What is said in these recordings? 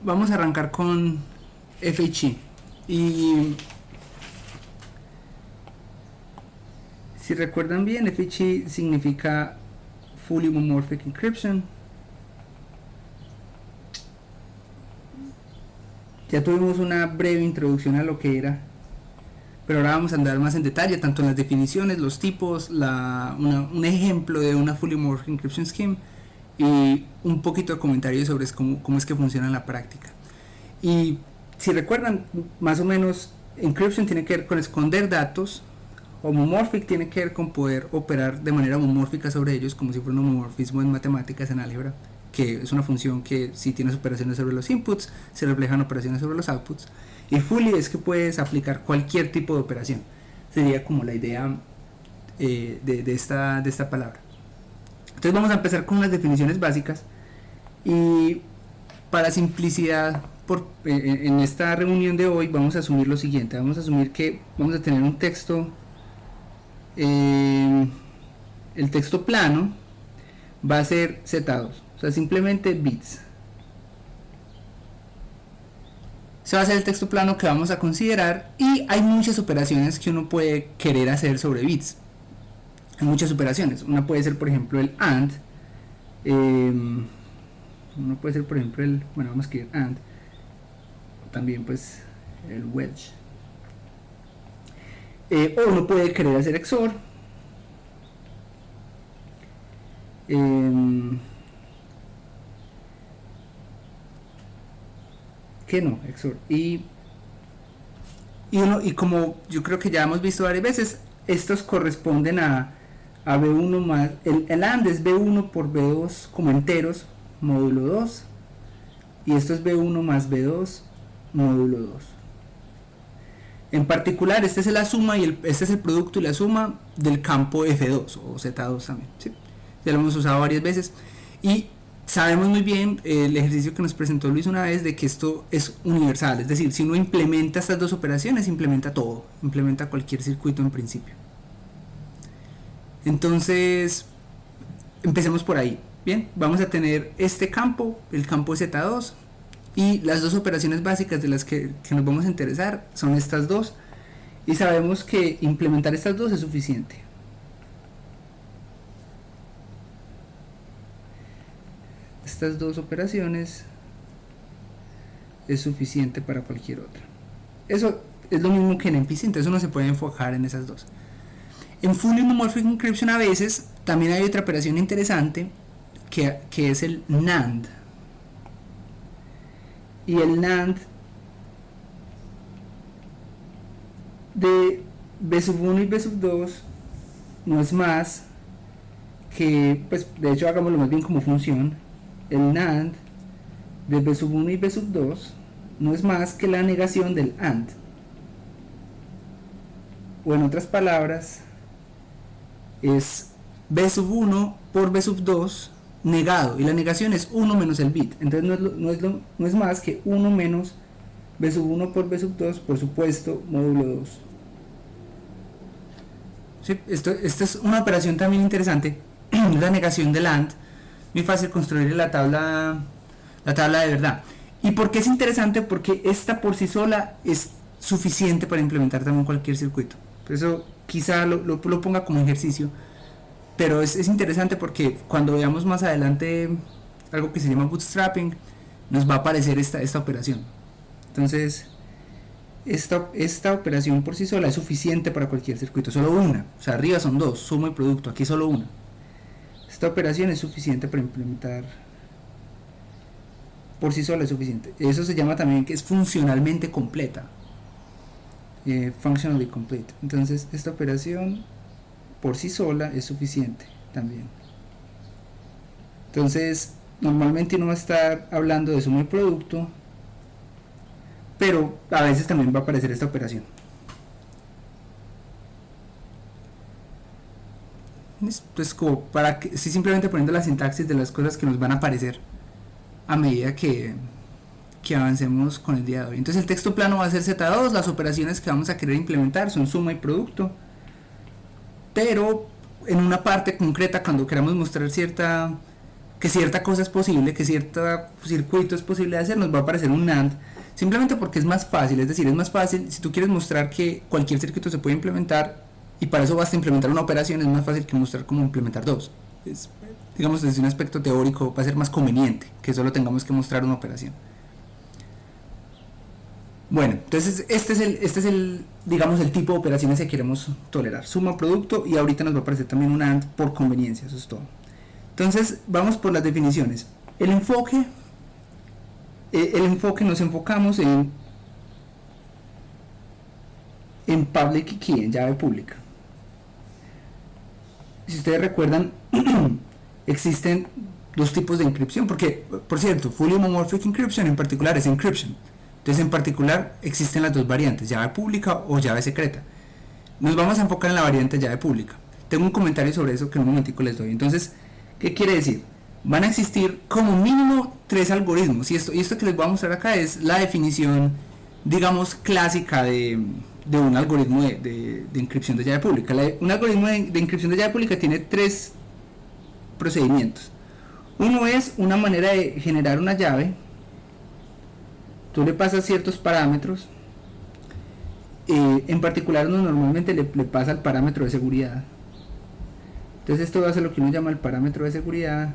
vamos a arrancar con FHE. Y si recuerdan bien, FHE significa Fully Homomorphic Encryption. Ya tuvimos una breve introducción a lo que era, pero ahora vamos a andar más en detalle, tanto en las definiciones, los tipos, un ejemplo de una Fully Homomorphic Encryption Scheme y un poquito de comentario sobre cómo es que funciona en la práctica. Y si recuerdan, más o menos, encryption tiene que ver con esconder datos, homomorphic tiene que ver con poder operar de manera homomórfica sobre ellos, como si fuera un homomorfismo en matemáticas, en álgebra, que es una función que si tienes operaciones sobre los inputs, se reflejan operaciones sobre los outputs. Y fully es que puedes aplicar cualquier tipo de operación. Sería como la idea de esta palabra. Entonces vamos a empezar con unas definiciones básicas y para simplicidad en esta reunión de hoy vamos a asumir lo siguiente. Vamos a asumir que vamos a tener un texto, el texto plano va a ser Z2, o sea, simplemente bits. Ese va a ser el texto plano que vamos a considerar y hay muchas operaciones que uno puede querer hacer sobre bits. Hay muchas operaciones. Una puede ser, por ejemplo, el AND. Uno puede ser, por ejemplo, vamos a escribir AND. También, pues, el wedge. O uno puede querer hacer XOR. Que no, XOR. Y como yo creo que ya hemos visto varias veces, estos corresponden a B1 más, el AND es B1 por B2 como enteros, módulo 2, y esto es B1 más B2, módulo 2. En particular, esta es la suma y este es el producto y la suma del campo F2 o Z2 también, ¿sí? Ya lo hemos usado varias veces y sabemos muy bien el ejercicio que nos presentó Luis una vez de que esto es universal, es decir, si uno implementa estas dos operaciones, implementa todo, implementa cualquier circuito en principio. Entonces, empecemos por ahí. Bien, vamos a tener este campo, el campo Z2, y las dos operaciones básicas de las que nos vamos a interesar son estas dos, y sabemos que implementar estas dos es suficiente. Estas dos operaciones es suficiente para cualquier otra. Eso es lo mismo que en MPC, entonces uno se puede enfocar en esas dos. En Fully Homomorphic Encryption a veces también hay otra operación interesante que es el NAND. Y el NAND de B1 y B2 no es más que, pues de hecho hagámoslo más bien como función. El NAND de B1 y B2 no es más que la negación del AND. O en otras palabras, es B1 por B2 negado, y la negación es 1 menos el bit, entonces no es más que 1 menos B1 por B2, por supuesto, módulo 2. Sí, esta es una operación también interesante, la negación del AND, muy fácil construir la tabla de verdad. ¿Y por qué es interesante? Porque esta por sí sola es suficiente para implementar también cualquier circuito. Por eso quizá lo ponga como ejercicio, pero es interesante porque cuando veamos más adelante algo que se llama bootstrapping, nos va a aparecer esta operación. Entonces, esta operación por sí sola es suficiente para cualquier circuito, solo una. O sea, arriba son dos, suma y producto, aquí solo una. Esta operación es suficiente para implementar, por sí sola es suficiente. Eso se llama también que es funcionalmente completa. Functionally complete. Entonces, esta operación por sí sola es suficiente también. Entonces, normalmente uno va a estar hablando de suma y producto, pero a veces también va a aparecer esta operación. Pues como para que, sí, simplemente poniendo la sintaxis de las cosas que nos van a aparecer a medida que avancemos con el día de hoy. Entonces el texto plano va a ser Z2, las operaciones que vamos a querer implementar son suma y producto, pero en una parte concreta, cuando queramos mostrar que cierta cosa es posible, que cierto circuito es posible de hacer, nos va a aparecer un NAND, simplemente porque es más fácil. Es decir, es más fácil, si tú quieres mostrar que cualquier circuito se puede implementar y para eso basta implementar una operación, es más fácil que mostrar cómo implementar dos. Digamos, desde un aspecto teórico va a ser más conveniente que solo tengamos que mostrar una operación. Bueno, entonces este es el, digamos, el tipo de operaciones que queremos tolerar, suma producto, y ahorita nos va a aparecer también un AND por conveniencia, eso es todo. Entonces vamos por las definiciones. El enfoque nos enfocamos en public key, en llave pública. Si ustedes recuerdan, existen dos tipos de encripción, porque, por cierto, Fully Homomorphic Encryption en particular es encryption. Entonces, en particular, existen las dos variantes, llave pública o llave secreta. Nos vamos a enfocar en la variante llave pública. Tengo un comentario sobre eso que en un momentico les doy. Entonces, ¿qué quiere decir? Van a existir como mínimo 3 algoritmos, y esto que les voy a mostrar acá es la definición, digamos, clásica de un algoritmo de encripción de llave pública. Un algoritmo de encripción de llave pública tiene 3 procedimientos. Uno es una manera de generar una llave. Tú le pasas ciertos parámetros, en particular uno normalmente le pasa el parámetro de seguridad. Entonces esto hace lo que uno llama el parámetro de seguridad.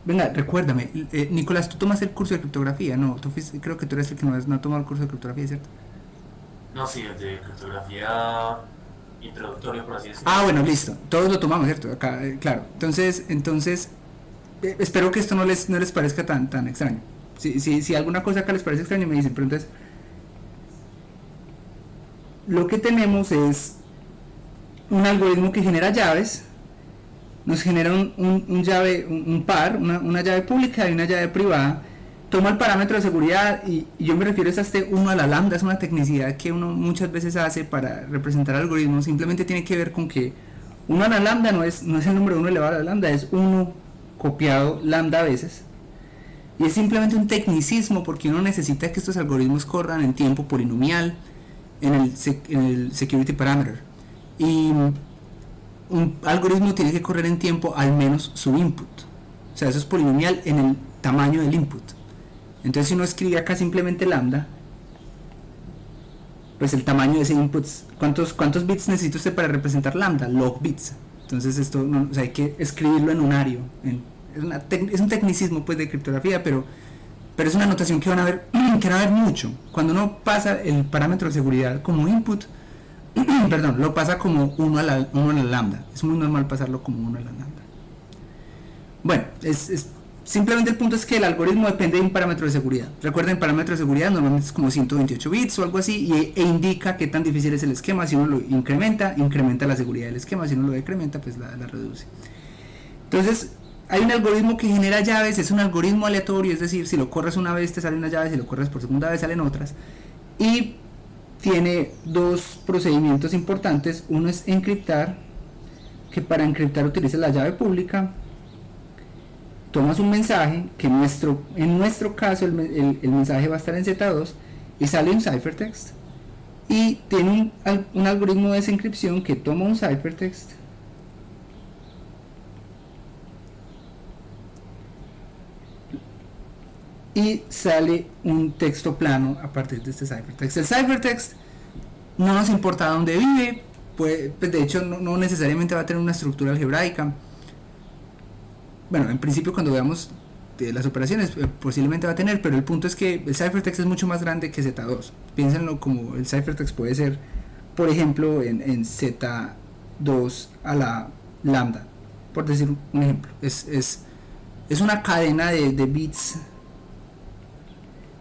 Venga, recuérdame, Nicolás, tú tomas el curso de criptografía, no, creo que tú eres el que no ha tomado el curso de criptografía, ¿cierto? No, sí, de criptografía introductoria, por así decirlo. Ah, bueno, listo, todos lo tomamos, ¿cierto? Acá, claro, entonces espero que esto no les parezca tan extraño. Si alguna cosa acá les parece extraña me dicen, pero entonces lo que tenemos es un algoritmo que genera llaves, nos genera un par, una llave pública y una llave privada, toma el parámetro de seguridad, y yo me refiero a este 1 a la lambda, es una tecnicidad que uno muchas veces hace para representar algoritmos, simplemente tiene que ver con que 1 a la lambda no es el número 1 elevado a la lambda, es 1 copiado lambda veces. Y es simplemente un tecnicismo porque uno necesita que estos algoritmos corran en tiempo polinomial en el security parameter. Y un algoritmo tiene que correr en tiempo al menos su input. O sea, eso es polinomial en el tamaño del input. Entonces, si uno escribe acá simplemente lambda, pues el tamaño de ese input, ¿cuántos bits necesita usted para representar lambda? Log bits. Entonces, esto no, o sea, hay que escribirlo en unario. Es un tecnicismo pues de criptografía, pero es una notación que van a ver mucho. Cuando uno pasa el parámetro de seguridad como input, perdón, lo pasa como 1 a la lambda. Es muy normal pasarlo como 1 a la lambda. Bueno, simplemente el punto es que el algoritmo depende de un parámetro de seguridad. Recuerden, parámetro de seguridad normalmente es como 128 bits o algo así, e indica qué tan difícil es el esquema. Si uno lo incrementa la seguridad del esquema. Si uno lo decrementa, pues la reduce. Entonces, hay un algoritmo que genera llaves, es un algoritmo aleatorio, es decir, si lo corres una vez te sale una llave, si lo corres por segunda vez salen otras, y tiene 2 procedimientos importantes. Uno es encriptar, que para encriptar utiliza la llave pública, tomas un mensaje, que en nuestro caso el mensaje va a estar en Z2, y sale un ciphertext, y tiene un algoritmo de desencripción que toma un ciphertext, y sale un texto plano a partir de este ciphertext. El ciphertext no nos importa dónde vive, pues de hecho no necesariamente va a tener una estructura algebraica. Bueno, en principio cuando veamos las operaciones posiblemente va a tener, pero el punto es que el ciphertext es mucho más grande que Z2. Piénsenlo como el ciphertext puede ser, por ejemplo, en Z2 a la lambda, por decir un ejemplo. Es una cadena de bits.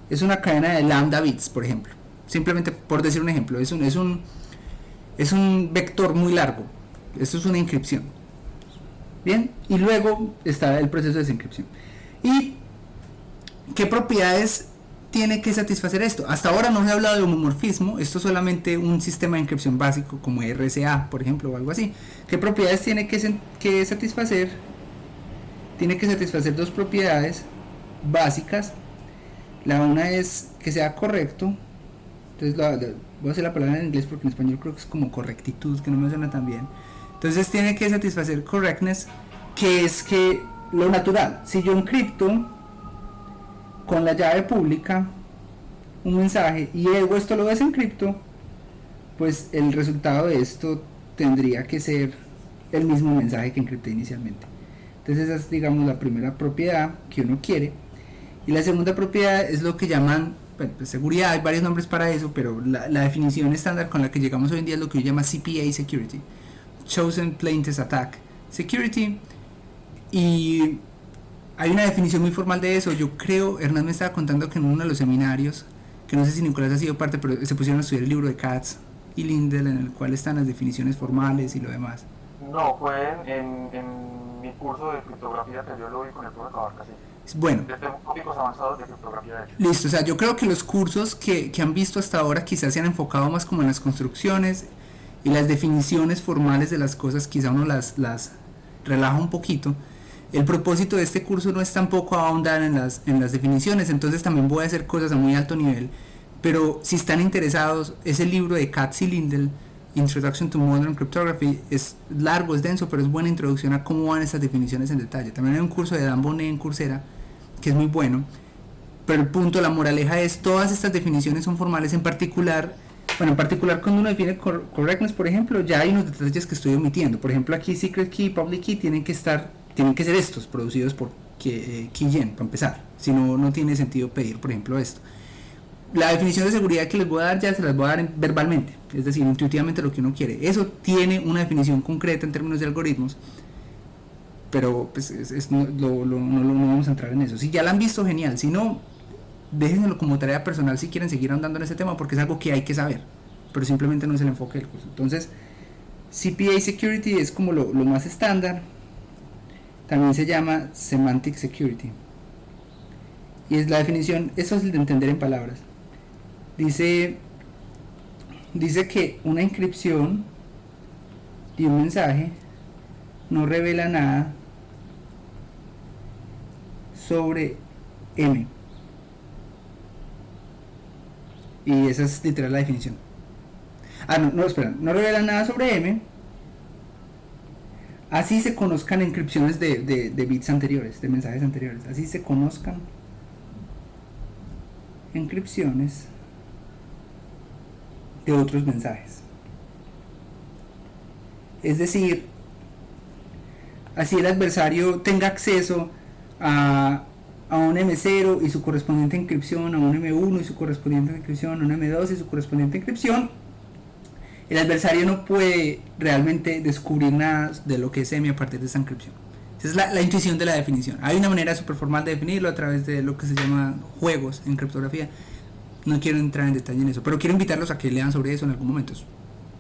Es una cadena de lambda bits, por ejemplo. Simplemente por decir un ejemplo. Es un vector muy largo. Esto es una encripción. Bien, y luego está el proceso de desencripción. ¿Y qué propiedades tiene que satisfacer esto? Hasta ahora no se ha hablado de homomorfismo. Esto es solamente un sistema de encripción básico como RSA, por ejemplo, o algo así. ¿Qué propiedades tiene que satisfacer? Tiene que satisfacer 2 propiedades básicas. La una es que sea correcto. Entonces voy a hacer la palabra en inglés porque en español creo que es como correctitud, que no me suena tan bien. Entonces tiene que satisfacer correctness, que es que lo natural, si yo encripto con la llave pública un mensaje y luego esto lo desencripto, pues el resultado de esto tendría que ser el mismo mensaje que encripté inicialmente. Entonces esa es, digamos, la primera propiedad que uno quiere. Y la segunda propiedad es lo que llaman, bueno, pues seguridad, hay varios nombres para eso, pero la definición estándar con la que llegamos hoy en día es lo que se llama CPA Security, Chosen Plain Text Attack Security. Y hay una definición muy formal de eso. Yo creo, Hernán me estaba contando que en uno de los seminarios, que no sé si Nicolás ha sido parte, pero se pusieron a estudiar el libro de Katz y Lindell, en el cual están las definiciones formales y lo demás. No, fue en mi curso de criptografía que yo lo vi con el profe Cabarca, sí. Bueno, De tópicos avanzados de criptografía, de hecho. listo, o sea, yo creo que los cursos que han visto hasta ahora quizás se han enfocado más como en las construcciones y las definiciones formales de las cosas, quizá uno las relaja un poquito. El propósito de este curso no es tampoco ahondar en las definiciones, entonces también voy a hacer cosas a muy alto nivel, pero si están interesados, ese libro de Katz y Lindell, Introduction to Modern Cryptography, es largo, es denso, pero es buena introducción a cómo van estas definiciones en detalle. También hay un curso de Dan Bonnet en Coursera que es muy bueno, pero el punto, la moraleja es, todas estas definiciones son formales, en particular cuando uno define correctness, por ejemplo, ya hay unos detalles que estoy omitiendo. Por ejemplo, aquí secret key y public key tienen que ser estos, producidos por Keyen, para empezar, si no, no tiene sentido pedir, por ejemplo, esto. La definición de seguridad que les voy a dar ya se las voy a dar verbalmente, es decir, intuitivamente lo que uno quiere. Eso tiene una definición concreta en términos de algoritmos, pero pues no vamos a entrar en eso. Si ya la han visto, genial. Si no, déjenlo como tarea personal si quieren seguir andando en ese tema, porque es algo que hay que saber, pero simplemente no es el enfoque del curso. Entonces, CPA Security es como lo más estándar. También se llama Semantic Security. Y es la definición, es fácil de entender en palabras. Dice que una inscripción de un mensaje no revela nada sobre M. Y esa es literal la definición. No revela nada sobre M, así se conozcan encripciones de bits anteriores, de mensajes anteriores. Así se conozcan encripciones de otros mensajes. Es decir, así el adversario tenga acceso a un M0 y su correspondiente encripción, a un M1 y su correspondiente encripción, a un M2 y su correspondiente encripción, el adversario no puede realmente descubrir nada de lo que es M a partir de esa encripción. Esa es la intuición de la definición. Hay una manera super formal de definirlo a través de lo que se llama juegos en criptografía. No quiero entrar en detalle en eso, pero quiero invitarlos a que lean sobre eso en algún momento.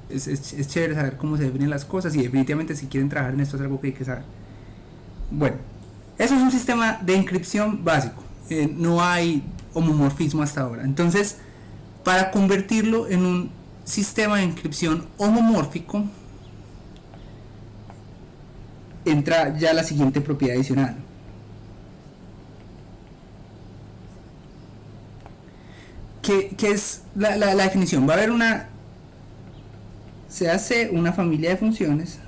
Es chévere saber cómo se definen las cosas, y definitivamente si quieren trabajar en esto es algo que hay que saber. Bueno, eso es un sistema de encripción básico. No hay homomorfismo hasta ahora. Entonces, para convertirlo en un sistema de encripción homomórfico, entra ya la siguiente propiedad adicional. ¿Qué es la definición? Va a haber se hace una familia de funciones.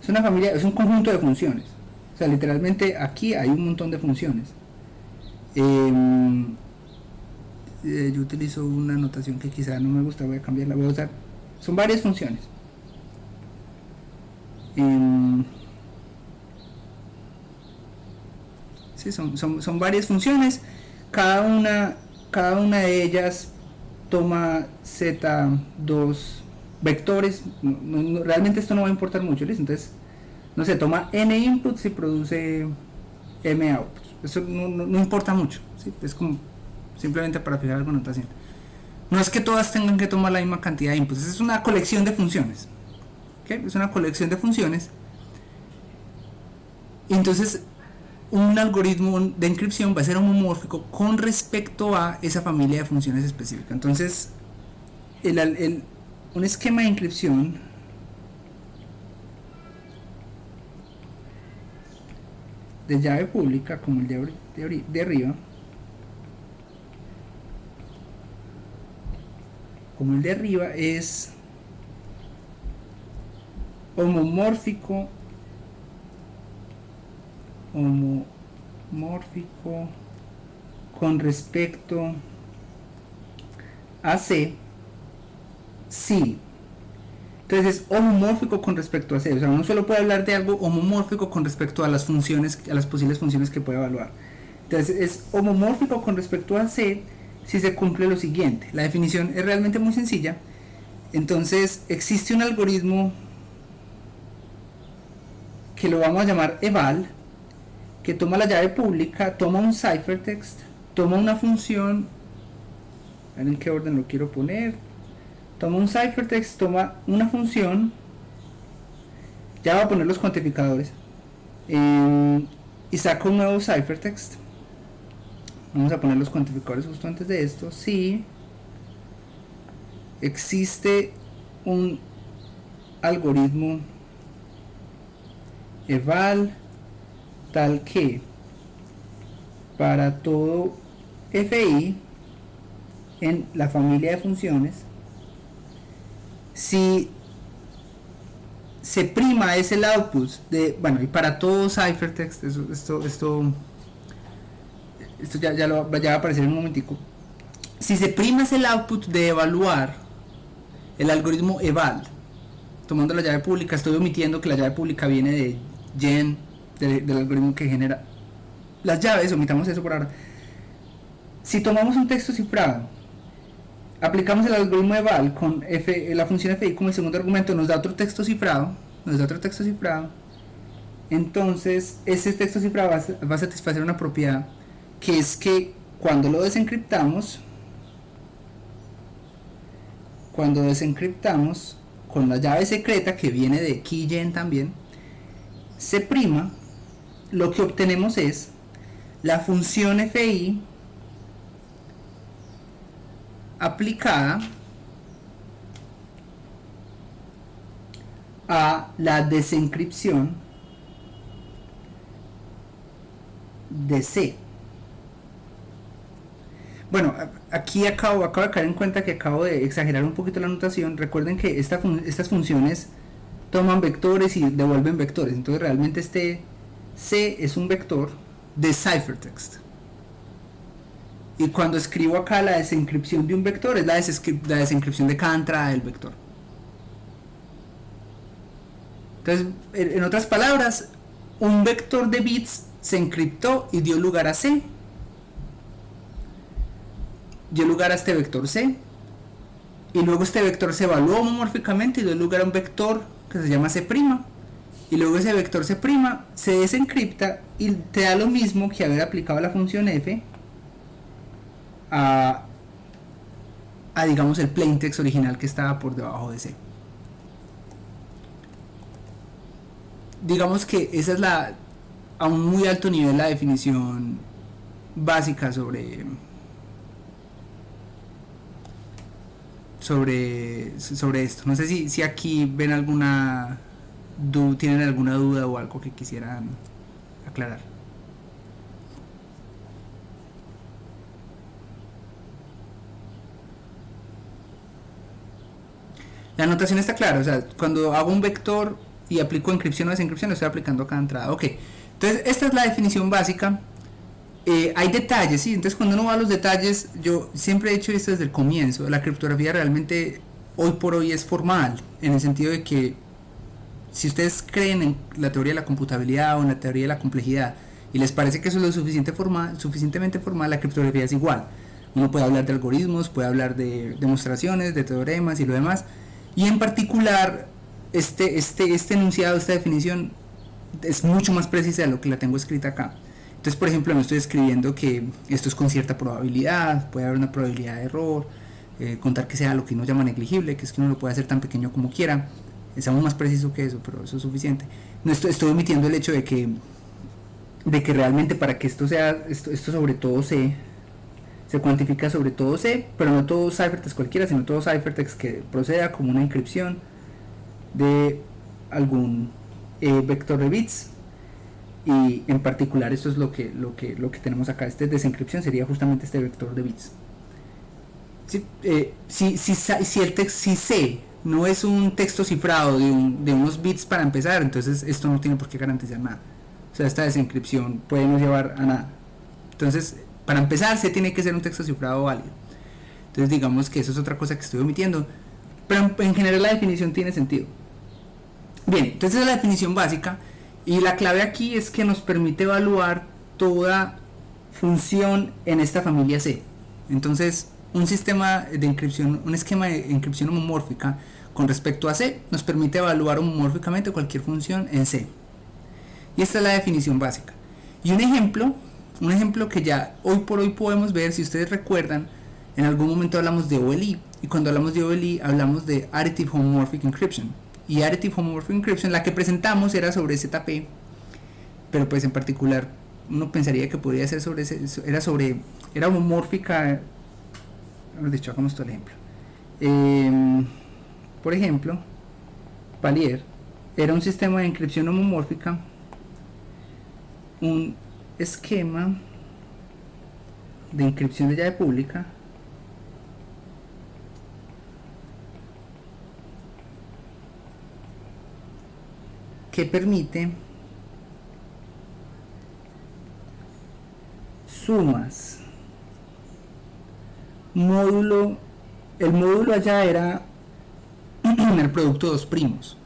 Es un conjunto de funciones. O sea, literalmente aquí hay un montón de funciones. Yo utilizo una notación que quizá no me gusta, voy a cambiarla, voy a usar. Son varias funciones. Sí, son varias funciones. Cada una de ellas toma z2 vectores. Realmente esto no va a importar mucho, ¿listo? Entonces, no sé, toma n inputs y produce m outputs. Eso no importa mucho, ¿sí? Es como simplemente para fijar alguna notación. No es que todas tengan que tomar la misma cantidad de inputs, es una colección de funciones. ¿Okay? Es una colección de funciones. Y entonces, un algoritmo de encripción va a ser homomórfico con respecto a esa familia de funciones específica. Entonces, un esquema de encripción de llave pública, como el de arriba, es homomórfico homomórfico con respecto a C, sí. Entonces es homomórfico con respecto a C, o sea, uno solo puede hablar de algo homomórfico con respecto a las funciones, a las posibles funciones que puede evaluar. Entonces es homomórfico con respecto a C si se cumple lo siguiente. La definición es realmente muy sencilla. Entonces existe un algoritmo que lo vamos a llamar eval, que toma la llave pública, toma un ciphertext, toma una función, a ver en qué orden lo quiero poner, toma un ciphertext, toma una función, ya voy a poner los cuantificadores, y saca un nuevo ciphertext. Vamos a poner los cuantificadores justo antes de esto. Si existe un algoritmo eval tal que para todo fi en la familia de funciones, si se prima es el output de, bueno, y para todo ciphertext, esto ya va a aparecer en un momentico. Si se prima es el output de evaluar el algoritmo eval, tomando la llave pública, estoy omitiendo que la llave pública viene de gen, del algoritmo que genera las llaves, omitamos eso por ahora. Si tomamos un texto cifrado, aplicamos el algoritmo eval con la función fi como el segundo argumento, nos da otro texto cifrado, entonces ese texto cifrado va a satisfacer una propiedad, que es que cuando lo desencriptamos, con la llave secreta que viene de keygen también, se prima, lo que obtenemos es la función fi aplicada a la desencripción de C. Bueno, aquí acabo de caer en cuenta que acabo de exagerar un poquito la notación. Recuerden que estas funciones toman vectores y devuelven vectores. Entonces realmente este C es un vector de ciphertext. Y cuando escribo acá la desencripción de un vector, es la desencripción de cada entrada del vector. Entonces, en otras palabras, un vector de bits se encriptó y dio lugar a C. Dio lugar a este vector C. Y luego este vector se evaluó homomórficamente y dio lugar a un vector que se llama C'. Y luego ese vector C' se desencripta y te da lo mismo que haber aplicado la función f a digamos el plaintext original que estaba por debajo de C. Digamos que esa es a un muy alto nivel la definición básica sobre esto. No sé si aquí ven tienen alguna duda o algo que quisieran aclarar. La notación está clara, o sea, cuando hago un vector y aplico encripción o desencripción, lo estoy aplicando a cada entrada. Ok, entonces esta es la definición básica. Hay detalles, ¿sí? Entonces cuando uno va a los detalles, yo siempre he dicho esto desde el comienzo, la criptografía realmente hoy por hoy es formal, en el sentido de que si ustedes creen en la teoría de la computabilidad o en la teoría de la complejidad y les parece que eso es lo suficientemente formal, la criptografía es igual. Uno puede hablar de algoritmos, puede hablar de demostraciones, de teoremas y lo demás, y en particular este enunciado, esta definición es mucho más precisa de lo que la tengo escrita acá. Entonces, por ejemplo, me estoy escribiendo que esto es con cierta probabilidad, puede haber una probabilidad de error, contar que sea lo que uno llama negligible, que es que uno lo puede hacer tan pequeño como quiera. Es aún más preciso que eso, pero eso es suficiente. No estoy omitiendo el hecho de que realmente para que esto sea, esto sobre todo se cuantifica sobre todo C, pero no todo ciphertext cualquiera, sino todo ciphertext que proceda como una inscripción de algún vector de bits. Y en particular esto es lo que tenemos acá. Desencripción sería justamente este vector de bits. Si C no es un texto cifrado de unos bits para empezar, entonces esto no tiene por qué garantizar nada. O sea, esta desencripción puede no llevar a nada. Entonces, para empezar, se tiene que ser un texto cifrado válido. Entonces, digamos que eso es otra cosa que estoy omitiendo. Pero en general la definición tiene sentido. Bien, entonces es la definición básica. Y la clave aquí es que nos permite evaluar toda función en esta familia C. Entonces, un sistema de encripción, un esquema de encripción homomórfica con respecto a C nos permite evaluar homomórficamente cualquier función en C. Y esta es la definición básica. Y un ejemplo que ya hoy por hoy podemos ver, si ustedes recuerdan, en algún momento hablamos de OLE, y cuando hablamos de OLE hablamos de Additive Homomorphic Encryption. Y Additive Homomorphic Encryption, la que presentamos era sobre ZP, pero pues en particular uno pensaría que podría ser era homomórfica. Hemos dicho, hagamos todo el ejemplo. Por ejemplo, Palier era un sistema de encripción homomórfica, un esquema de encripción de llave pública que permite sumas módulo. El módulo allá era el producto de dos primos.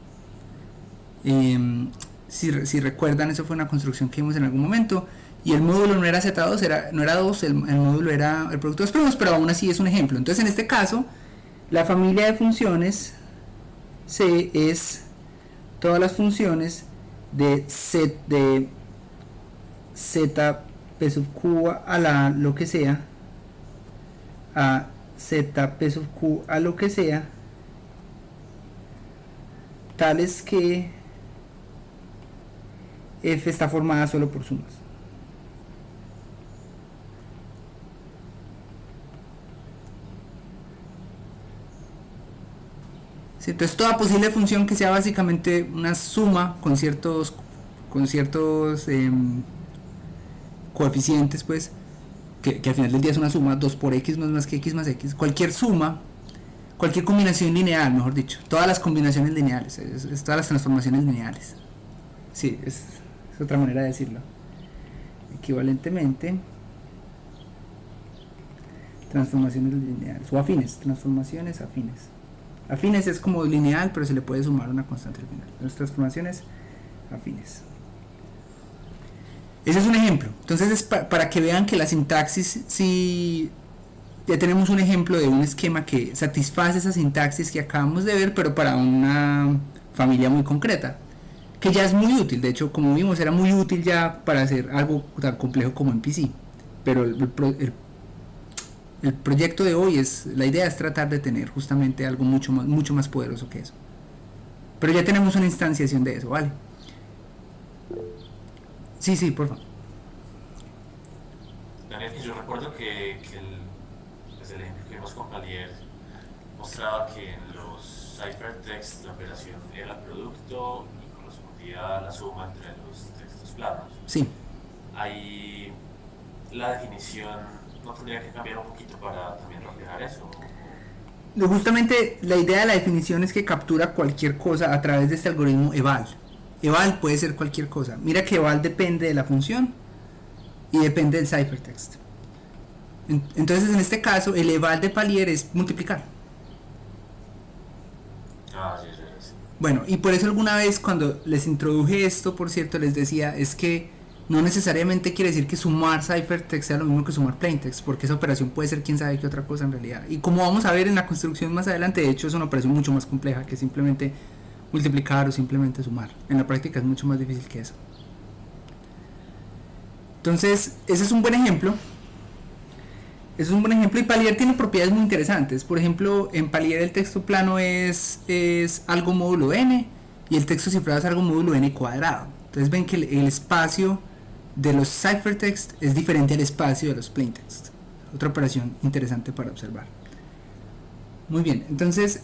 Si recuerdan, eso fue una construcción que vimos en algún momento, y el módulo no era Z2, no era 2, el módulo era el producto de dos primos, pero aún así es un ejemplo. Entonces, en este caso, la familia de funciones C es todas las funciones de Z P sub Q a la lo que sea, a Z P sub Q a lo que sea, tales que F está formada solo por sumas. ¿Sí? Entonces toda posible función que sea básicamente una suma con ciertos coeficientes, pues, que al final del día es una suma, 2 por x no es más que x más x, cualquier suma, cualquier combinación lineal, mejor dicho, todas las combinaciones lineales, es todas las transformaciones lineales. Sí, es otra manera de decirlo. Equivalentemente, transformaciones lineales o afines, transformaciones afines. Afines es como lineal, pero se le puede sumar una constante al final. Las transformaciones afines. Ese es un ejemplo. Entonces es para que vean que la sintaxis, si ya tenemos un ejemplo de un esquema que satisface esa sintaxis que acabamos de ver, pero para una familia muy concreta, que ya es muy útil. De hecho, como vimos, era muy útil ya para hacer algo tan complejo como MPC. Pero el proyecto de hoy la idea es tratar de tener justamente algo mucho más poderoso que eso. Pero ya tenemos una instanciación de eso, ¿vale? Sí, por favor. Daniel, yo recuerdo que desde el ejemplo que vimos con Palier mostraba que en los ciphertext la operación era el producto y correspondía a la suma entre los textos planos. Sí. Ahí la definición no tendría que cambiar un poquito para también reflejar eso. Justamente la idea de la definición es que captura cualquier cosa a través de este algoritmo eval. Eval puede ser cualquier cosa. Mira que eval depende de la función y depende del ciphertext. Entonces, en este caso, el eval de Palier es multiplicar. Sí. Bueno, y por eso alguna vez cuando les introduje esto, por cierto, les decía, es que no necesariamente quiere decir que sumar ciphertext sea lo mismo que sumar plaintext, porque esa operación puede ser quién sabe qué otra cosa en realidad. Y como vamos a ver en la construcción más adelante, de hecho es una operación mucho más compleja que simplemente multiplicar o simplemente sumar. En la práctica es mucho más difícil que eso. Entonces, ese es un buen ejemplo. Y Palier tiene propiedades muy interesantes. Por ejemplo, en Palier el texto plano es algo módulo n y el texto cifrado es algo módulo n cuadrado. Entonces ven que el espacio de los ciphertext es diferente al espacio de los plaintext. Otra operación interesante para observar. Muy bien, entonces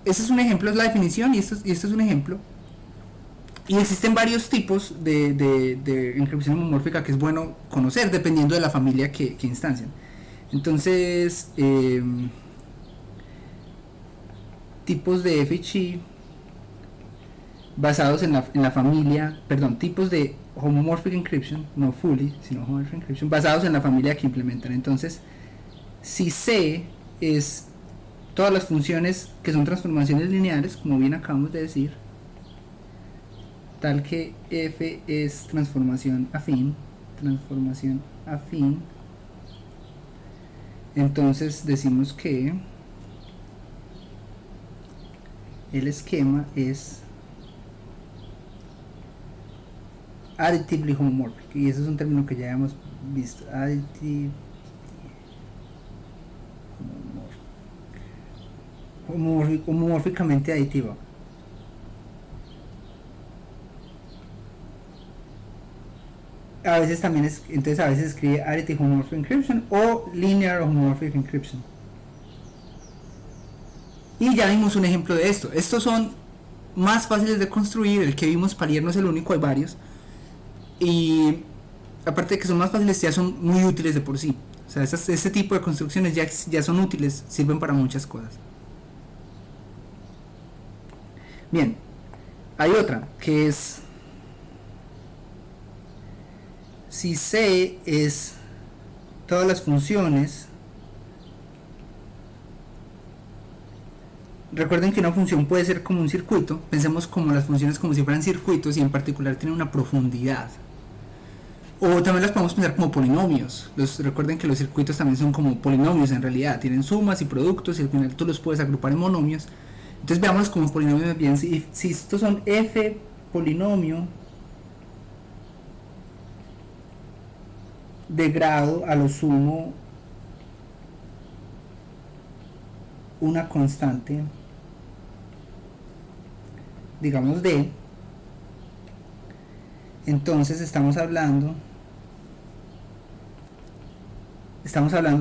ese es un ejemplo, es la definición, y esto es un ejemplo. Y existen varios tipos de encripción homomórfica que es bueno conocer dependiendo de la familia que instancian. Entonces, tipos de FHI basados en la familia, tipos de homomorphic encryption, no fully, sino homomorphic encryption, basados en la familia que implementan. Entonces, si C es todas las funciones que son transformaciones lineales, como bien acabamos de decir, tal que F es transformación afín, entonces decimos que el esquema es additively homomorphic, y ese es un término que ya hemos visto, homomórficamente aditiva. A veces también es, entonces a veces escribe additive homomorphic encryption o linear homomorphic encryption. Y ya vimos un ejemplo de esto. Estos son más fáciles de construir. El que vimos Palier no es el único, hay varios. Y aparte de que son más fáciles, ya son muy útiles de por sí. O sea, este tipo de construcciones ya son útiles, sirven para muchas cosas. Bien, hay otra que es si C es todas las funciones. Recuerden que una función puede ser como un circuito. Pensemos como las funciones como si fueran circuitos, y en particular tienen una profundidad. O también las podemos pensar como polinomios. Recuerden que los circuitos también son como polinomios en realidad. Tienen sumas y productos y al final tú los puedes agrupar en monomios. Entonces veámoslos como polinomios bien. Si estos son f polinomio de grado a lo sumo una constante, digamos d, entonces estamos hablando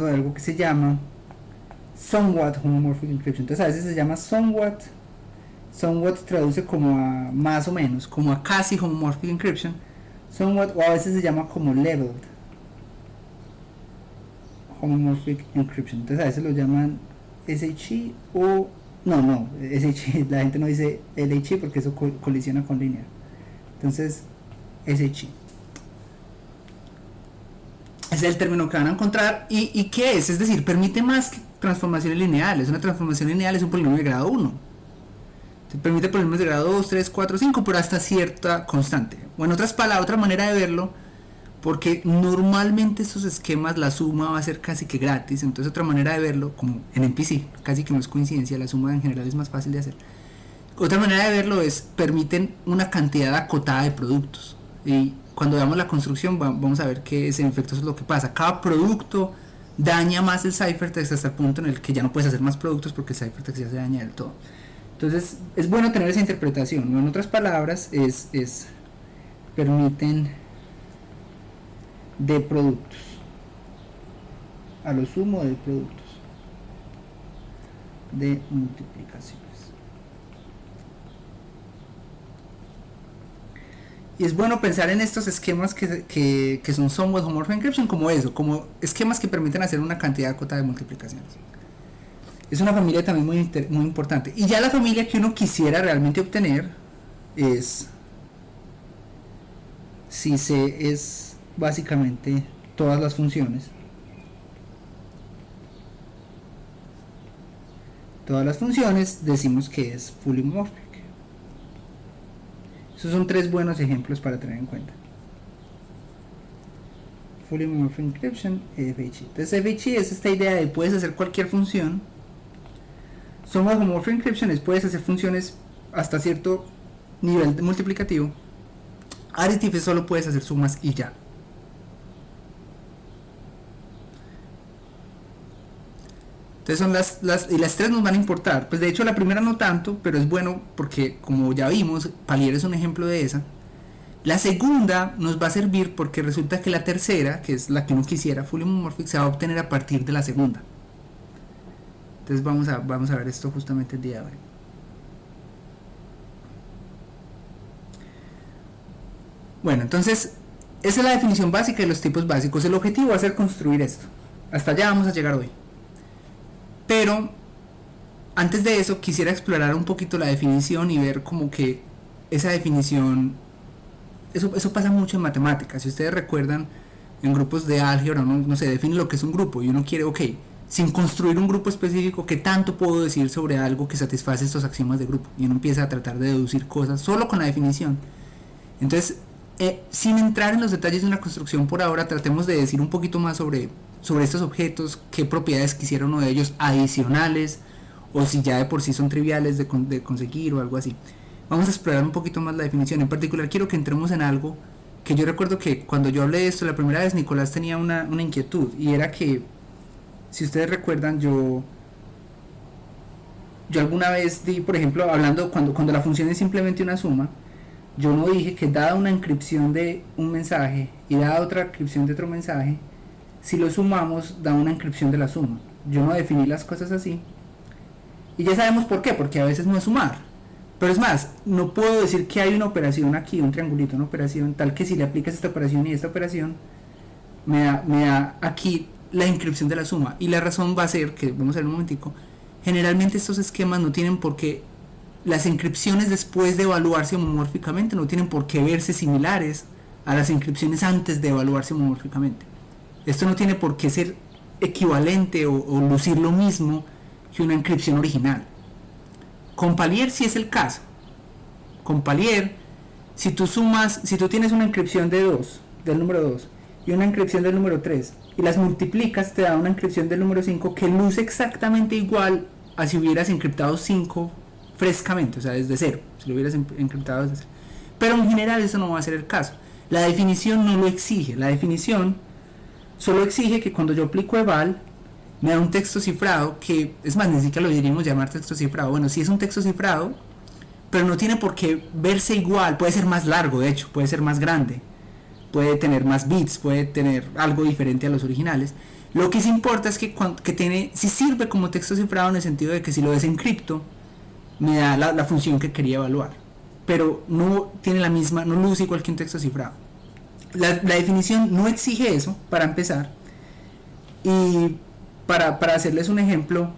de algo que se llama somewhat homomorphic encryption. Entonces a veces se llama somewhat traduce como a más o menos, como a casi homomorphic encryption, somewhat, o a veces se llama como leveled homomorphic encryption. Entonces a veces lo llaman SHI o no, SHI, la gente no dice LHI porque eso colisiona con linear. Entonces SHI es el término que van a encontrar. ¿Y qué es? Es decir, permite más que transformaciones lineales. Una transformación lineal es un polinomio de grado 1. Te permite polinomios de grado 2, 3, 4, 5, pero hasta cierta constante. O en otras palabras, otra manera de verlo, porque normalmente estos esquemas la suma va a ser casi que gratis. Entonces otra manera de verlo, como en MPC, casi que no es coincidencia, la suma en general es más fácil de hacer. Otra manera de verlo es, permiten una cantidad acotada de productos. Y cuando veamos la construcción vamos a ver que en efecto eso es lo que pasa. Cada producto daña más el ciphertext hasta el punto en el que ya no puedes hacer más productos porque el ciphertext ya se daña del todo. Entonces es bueno tener esa interpretación, ¿no? En otras palabras permiten de productos, a lo sumo de productos de multiplicaciones. Y es bueno pensar en estos esquemas que son somewhat homomorphic encryption como eso, como esquemas que permiten hacer una cantidad acotada de multiplicaciones. Es una familia también muy importante. Y ya la familia que uno quisiera realmente obtener es si C es básicamente todas las funciones. Todas las funciones decimos que es fully homomorphic. Esos son tres buenos ejemplos para tener en cuenta. Fully homomorphic encryption, FHI. Entonces FHI es esta idea de puedes hacer cualquier función. Somewhat homomorphic encryption es puedes hacer funciones hasta cierto nivel de multiplicativo. Additive solo puedes hacer sumas y ya. Entonces son las tres nos van a importar. Pues de hecho la primera no tanto, pero es bueno porque como ya vimos, Palier es un ejemplo de esa. La segunda nos va a servir porque resulta que la tercera, que es la que uno quisiera, fully homomorphic, se va a obtener a partir de la segunda. Entonces vamos a ver esto justamente el día de hoy. Bueno, entonces esa es la definición básica de los tipos básicos. El objetivo va a ser construir esto. Hasta allá vamos a llegar hoy. Pero antes de eso quisiera explorar un poquito la definición y ver como que esa definición eso pasa mucho en matemáticas. Si ustedes recuerdan, en grupos de álgebra, no se define lo que es un grupo y uno quiere, ok, sin construir un grupo específico, ¿qué tanto puedo decir sobre algo que satisface estos axiomas de grupo? Y uno empieza a tratar de deducir cosas solo con la definición. Entonces, sin entrar en los detalles de una construcción por ahora, tratemos de decir un poquito más sobre estos objetos, qué propiedades quisiera uno de ellos adicionales, o si ya de por sí son triviales de conseguir o algo así. Vamos a explorar un poquito más la definición. En particular quiero que entremos en algo que yo recuerdo que cuando yo hablé de esto la primera vez, Nicolás tenía una inquietud, y era que, si ustedes recuerdan, yo alguna vez di, por ejemplo, hablando cuando la función es simplemente una suma, yo no dije que dada una encripción de un mensaje y dada otra encripción de otro mensaje, si lo sumamos da una encripción de la suma. Yo no definí las cosas así, y ya sabemos por qué, porque a veces no es sumar. Pero es más, no puedo decir que hay una operación aquí, un triangulito, una operación tal que si le aplicas esta operación y esta operación, me da aquí la inscripción de la suma. Y la razón va a ser, que vamos a ver un momentico, generalmente estos esquemas no tienen por qué, las inscripciones después de evaluarse homomórficamente no tienen por qué verse similares a las inscripciones antes de evaluarse homomórficamente. Esto no tiene por qué ser equivalente o lucir lo mismo que una inscripción original. Con Palier sí es el caso. Con Palier, si tú tienes una inscripción de 2, del número 2, y una inscripción del número 3, y las multiplicas, te da una inscripción del número 5 que luce exactamente igual a si hubieras encriptado 5 frescamente, o sea, desde cero, si lo hubieras encriptado desde cero. Pero en general eso no va a ser el caso. La definición no lo exige. La definición solo exige que cuando yo aplico eval, me da un texto cifrado que, es más, ni siquiera lo diríamos llamar texto cifrado. Bueno, sí es un texto cifrado, pero no tiene por qué verse igual. Puede ser más largo, de hecho, puede ser más grande, puede tener más bits, puede tener algo diferente a los originales. Lo que sí importa es que sí sirve como texto cifrado, en el sentido de que si lo desencripto, me da la función que quería evaluar, pero no tiene la misma, no luce igual que un texto cifrado. La definición no exige eso, para empezar. Y para hacerles un ejemplo,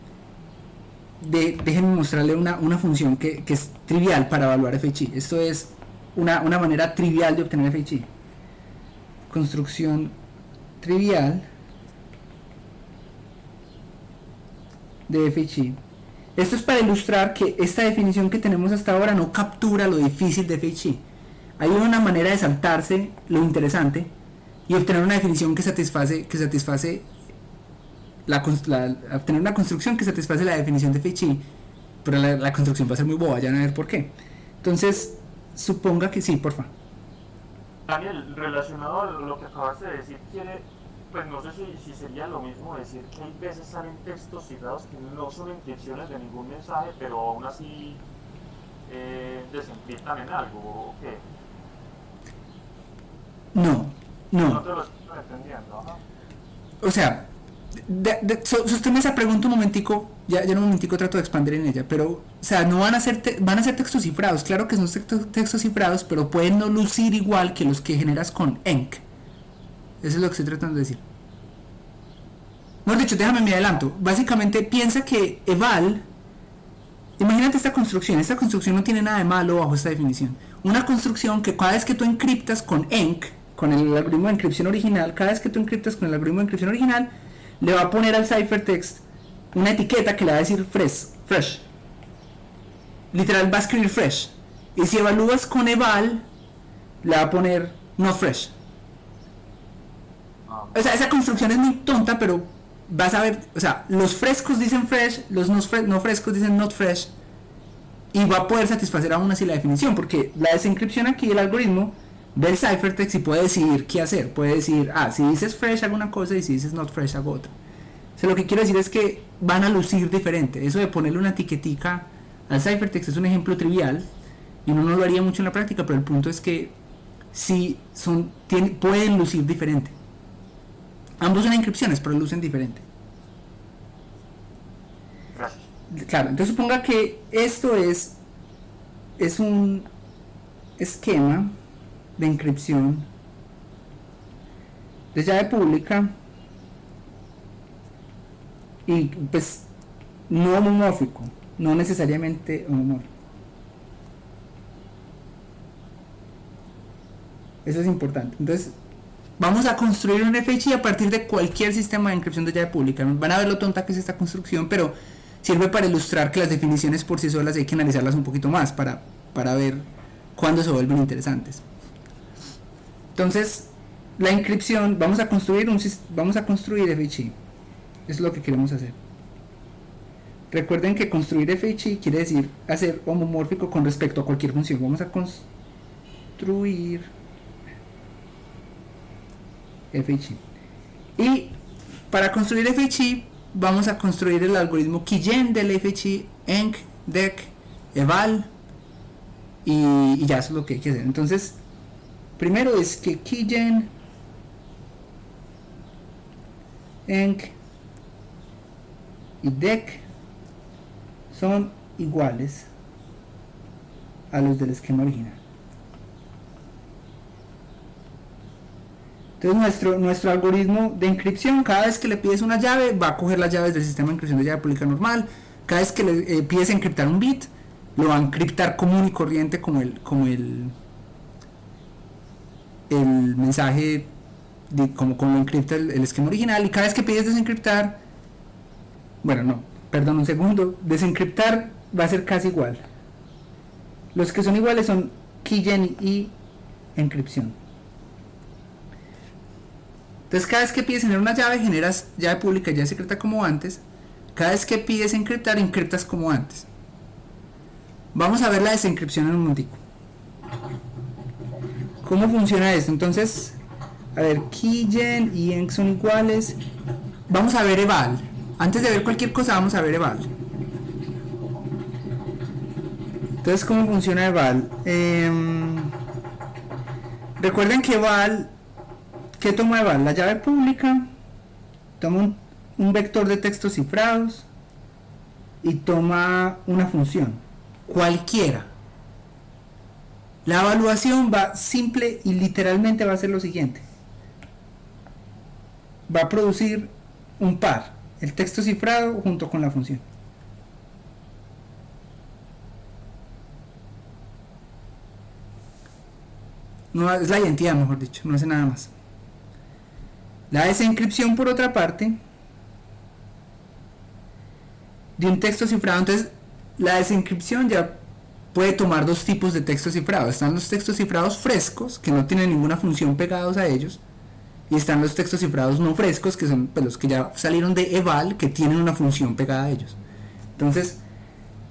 déjenme mostrarle una función que es trivial para evaluar FHI. Esto es una manera trivial de obtener FHI. Construcción trivial de FHI. Esto es para ilustrar que esta definición que tenemos hasta ahora no captura lo difícil de FHI. Hay una manera de saltarse lo interesante y obtener una definición que satisface obtener una construcción que satisface la definición de FHI, pero la construcción va a ser muy boba, ya van a ver por qué. Entonces, suponga que sí, porfa. Daniel, relacionado a lo que acabas de decir, pues no sé si sería lo mismo decir que hay veces salen textos cifrados que no son inscripciones de ningún mensaje, pero aún así desencriptan en algo, ¿o qué? No. No te lo estoy entendiendo, ajá. O sea, sosténme esa pregunta un momentico, ya en un momentico trato de expandir en ella, pero, o sea, no van a ser textos cifrados, claro que son textos cifrados, pero pueden no lucir igual que los que generas con enc. Eso es lo que estoy tratando de decir. Mejor dicho, déjame me adelanto. Básicamente piensa que eval, imagínate esta construcción no tiene nada de malo bajo esta definición. Una construcción que cada vez que tú encriptas con enc, con el algoritmo de encripción original, cada vez que tú encriptas con el algoritmo de encripción original, le va a poner al ciphertext una etiqueta que le va a decir fresh. Literal va a escribir fresh. Y si evalúas con eval, le va a poner not fresh. O sea, esa construcción es muy tonta, pero vas a ver, o sea, los frescos dicen fresh, los no frescos dicen not fresh, y va a poder satisfacer aún así la definición, porque la desencripción aquí del algoritmo ve el ciphertext y puede decidir qué hacer. Puede decir, si dices fresh hago una cosa y si dices not fresh hago otra. O sea, lo que quiero decir es que van a lucir diferente. Eso de ponerle una etiquetica al ciphertext es un ejemplo trivial y uno no lo haría mucho en la práctica, pero el punto es que sí pueden lucir diferente. Ambos son inscripciones, pero lucen diferente. Gracias. Claro, entonces suponga que esto es un esquema de inscripción de llave pública y pues no homomórfico, no necesariamente homomórfico. Eso es importante. Entonces, vamos a construir un FHI a partir de cualquier sistema de encripción de llave pública. Van a ver lo tonta que es esta construcción, pero sirve para ilustrar que las definiciones por sí solas hay que analizarlas un poquito más para ver cuándo se vuelven interesantes. Entonces, la inscripción, vamos a construir FHI. Es lo que queremos hacer. Recuerden que construir FHI quiere decir hacer homomórfico con respecto a cualquier función. Vamos a construir FHI. Y para construir FHI vamos a construir el algoritmo keygen del FHI, enc, dec, eval, y ya eso es lo que hay que hacer. Entonces, primero es que keygen, enc y dec son iguales a los del esquema original. Entonces nuestro algoritmo de encripción, cada vez que le pides una llave, va a coger las llaves del sistema de encripción de llave pública normal. Cada vez que le pides encriptar un bit, lo va a encriptar común y corriente como el mensaje, como lo encripta el esquema original. Y cada vez que pides desencriptar, desencriptar va a ser casi igual. Los que son iguales son keygen y encripción. Entonces, cada vez que pides generar una llave, generas llave pública y llave secreta como antes. Cada vez que pides encriptar, encriptas como antes. Vamos a ver la desencripción en un momentico. ¿Cómo funciona esto? Entonces, a ver, keygen y enc son iguales. Vamos a ver eval. Antes de ver cualquier cosa, vamos a ver eval. Entonces, ¿cómo funciona eval? Recuerden que eval, ¿qué toma eval? La llave pública, toma un vector de textos cifrados y toma una función, cualquiera. La evaluación va simple y literalmente va a ser lo siguiente. Va a producir un par, el texto cifrado junto con la función. No es la identidad, mejor dicho, no hace nada más. La desencripción, por otra parte, de un texto cifrado. Entonces, la desencripción ya puede tomar dos tipos de textos cifrados. Están los textos cifrados frescos, que no tienen ninguna función pegados a ellos, y están los textos cifrados no frescos, que son los que ya salieron de eval, que tienen una función pegada a ellos. Entonces,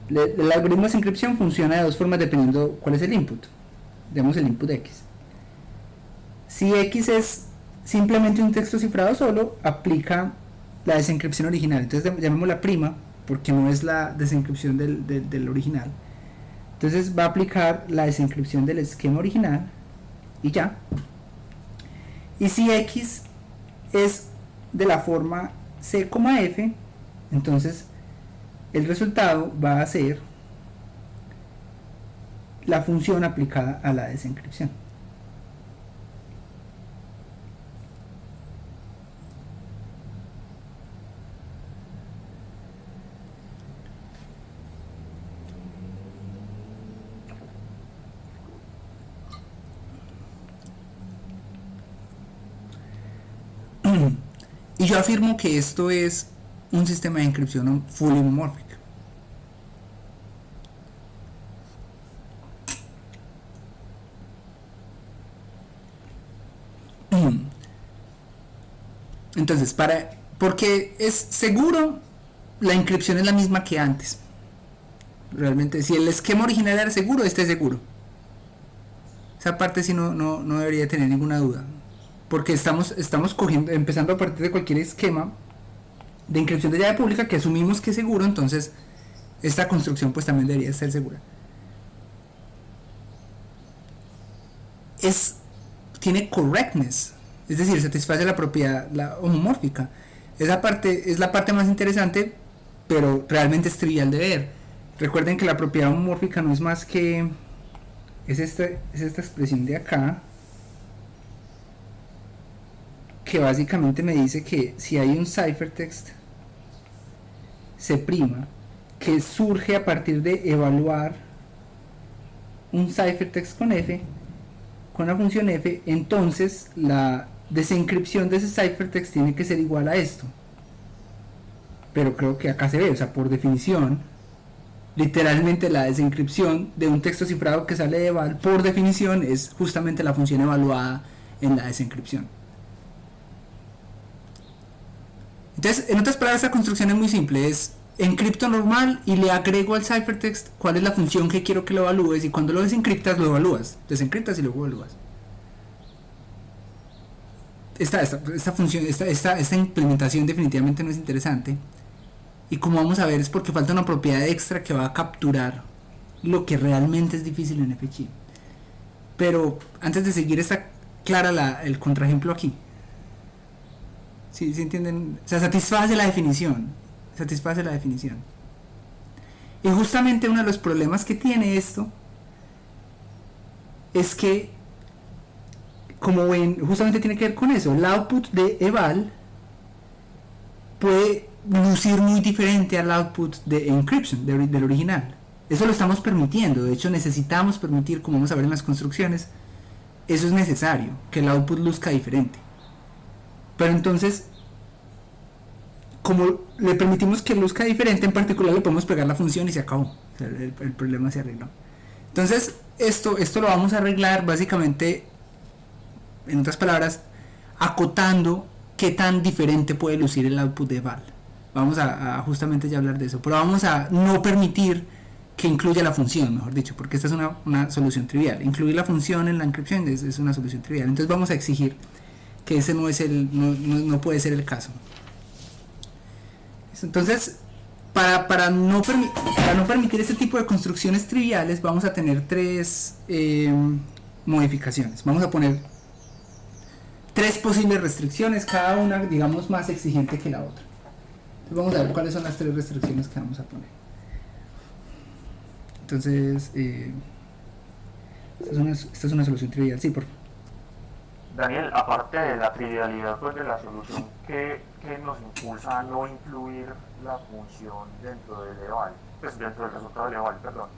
el algoritmo de desencripción funciona de dos formas dependiendo cuál es el input. Digamos el input X. Si X es simplemente un texto cifrado solo, aplica la desencripción original. Entonces llamémosla prima, porque no es la desencripción del original. Entonces va a aplicar la desencripción del esquema original y ya. Y si X es de la forma C, F, entonces el resultado va a ser la función aplicada a la desencripción. Y yo afirmo que esto es un sistema de encripción full homomórfica. Entonces, porque es seguro, la encripción es la misma que antes. Realmente, si el esquema original era seguro, este es seguro. Esa parte sí no debería tener ninguna duda. Porque estamos empezando a partir de cualquier esquema de encripción de llave pública que asumimos que es seguro, entonces esta construcción pues también debería ser segura. Tiene correctness, es decir, satisface la propiedad homomórfica. Esa parte es la parte más interesante, pero realmente es trivial de ver. Recuerden que la propiedad homomórfica no es más que es esta expresión de acá, que básicamente me dice que si hay un ciphertext C' que surge a partir de evaluar un ciphertext con F, con la función f, entonces la desencripción de ese ciphertext tiene que ser igual a esto. Pero creo que acá se ve, o sea, por definición, literalmente la desencripción de un texto cifrado que sale de eval, por definición, es justamente la función evaluada en la desencripción. Entonces, en otras palabras, esta construcción es muy simple, es encripto normal y le agrego al ciphertext cuál es la función que quiero que lo evalúes, y cuando lo desencriptas lo evalúas, desencriptas y luego evalúas. Esta función, esta implementación definitivamente no es interesante, y como vamos a ver es porque falta una propiedad extra que va a capturar lo que realmente es difícil en FG. Pero antes de seguir, está clara el contraejemplo aquí. ¿Sí entienden? O sea, satisface la definición. Y justamente uno de los problemas que tiene esto es que, como ven, justamente tiene que ver con eso. El output de eval puede lucir muy diferente al output de encryption, del original. Eso lo estamos permitiendo. De hecho, necesitamos permitir, como vamos a ver en las construcciones, eso es necesario, que el output luzca diferente. Pero entonces, como le permitimos que luzca diferente, en particular le podemos pegar la función y se acabó. O sea, el problema se arregló. Entonces, esto lo vamos a arreglar básicamente, en otras palabras, acotando qué tan diferente puede lucir el output de eval. Vamos a justamente ya hablar de eso, pero vamos a no permitir que incluya la función, mejor dicho, porque esta es una solución trivial. Incluir la función en la encripción es una solución trivial. Entonces vamos a exigir que ese no puede ser el caso. Entonces, para no permitir este tipo de construcciones triviales, vamos a tener tres modificaciones. Vamos a poner tres posibles restricciones, cada una, digamos, más exigente que la otra. Entonces vamos a ver cuáles son las tres restricciones que vamos a poner. Entonces, esta es una solución trivial. Sí, por favor. Daniel, aparte de la trivialidad pues, de la solución, ¿qué nos impulsa a no incluir la función dentro del eval? Pues dentro del resultado del eval, perdón.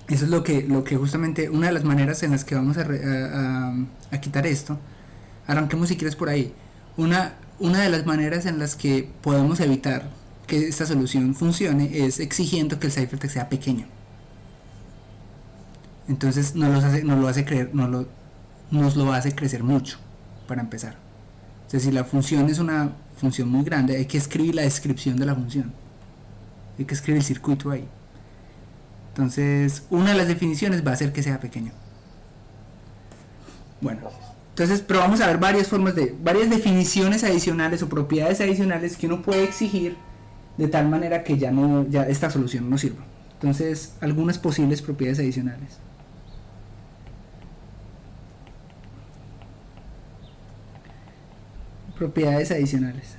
Eso es lo que justamente, una de las maneras en las que vamos a quitar esto. Arranquemos si quieres por ahí. Una de las maneras en las que podemos evitar que esta solución funcione es exigiendo que el ciphertext sea pequeño. Entonces nos lo hace crecer mucho, para empezar. O sea, si la función es una función muy grande, hay que escribir la descripción de la función. Hay que escribir el circuito ahí. Entonces, una de las definiciones va a ser que sea pequeño. Bueno, entonces, pero vamos a ver varias definiciones adicionales o propiedades adicionales que uno puede exigir de tal manera que ya esta solución no sirva. Entonces, algunas posibles propiedades adicionales. Propiedades adicionales.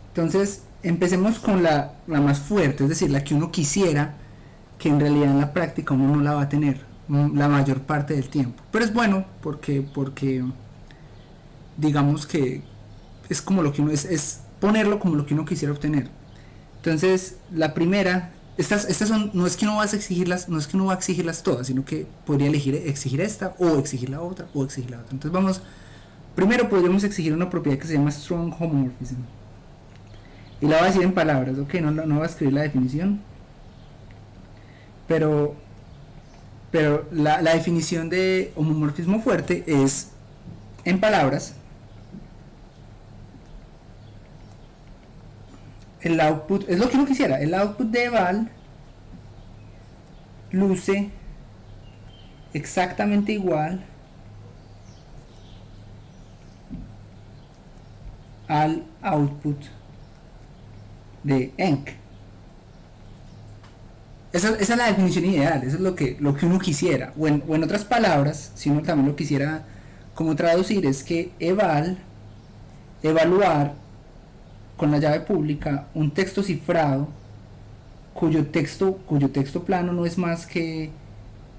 Entonces, empecemos con la más fuerte, es decir, la que uno quisiera, que en realidad en la práctica uno no la va a tener la mayor parte del tiempo. Pero es bueno porque digamos que es como lo que uno es ponerlo como lo que uno quisiera obtener. Entonces, la primera, estas son, no es que uno va a exigirlas todas, sino que podría exigir esta o exigir la otra o exigir la otra. Entonces primero podríamos exigir una propiedad que se llama strong homomorphism. Y la voy a decir en palabras, ok, no voy a escribir la definición. Pero la definición de homomorfismo fuerte es, en palabras, el output, es lo que uno quisiera, el output de eval luce exactamente igual al output de enc. Esa es la definición ideal, eso es lo que uno quisiera, o en otras palabras, si uno también lo quisiera como traducir, es que evaluar con la llave pública un texto cifrado cuyo texto plano no es más que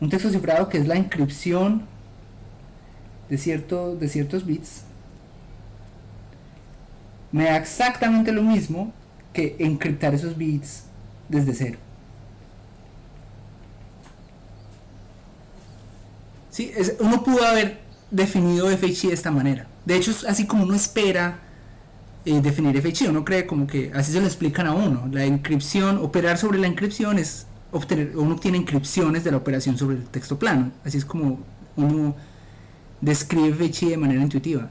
un texto cifrado que es la encripción de ciertos bits, me da exactamente lo mismo que encriptar esos bits desde cero. Sí, uno pudo haber definido FHI de esta manera. De hecho, es así como uno espera definir FHI. Uno cree como que así se lo explican a uno. La encripción, operar sobre la encripción es obtener, uno obtiene encripciones de la operación sobre el texto plano. Así es como uno describe FHI de manera intuitiva.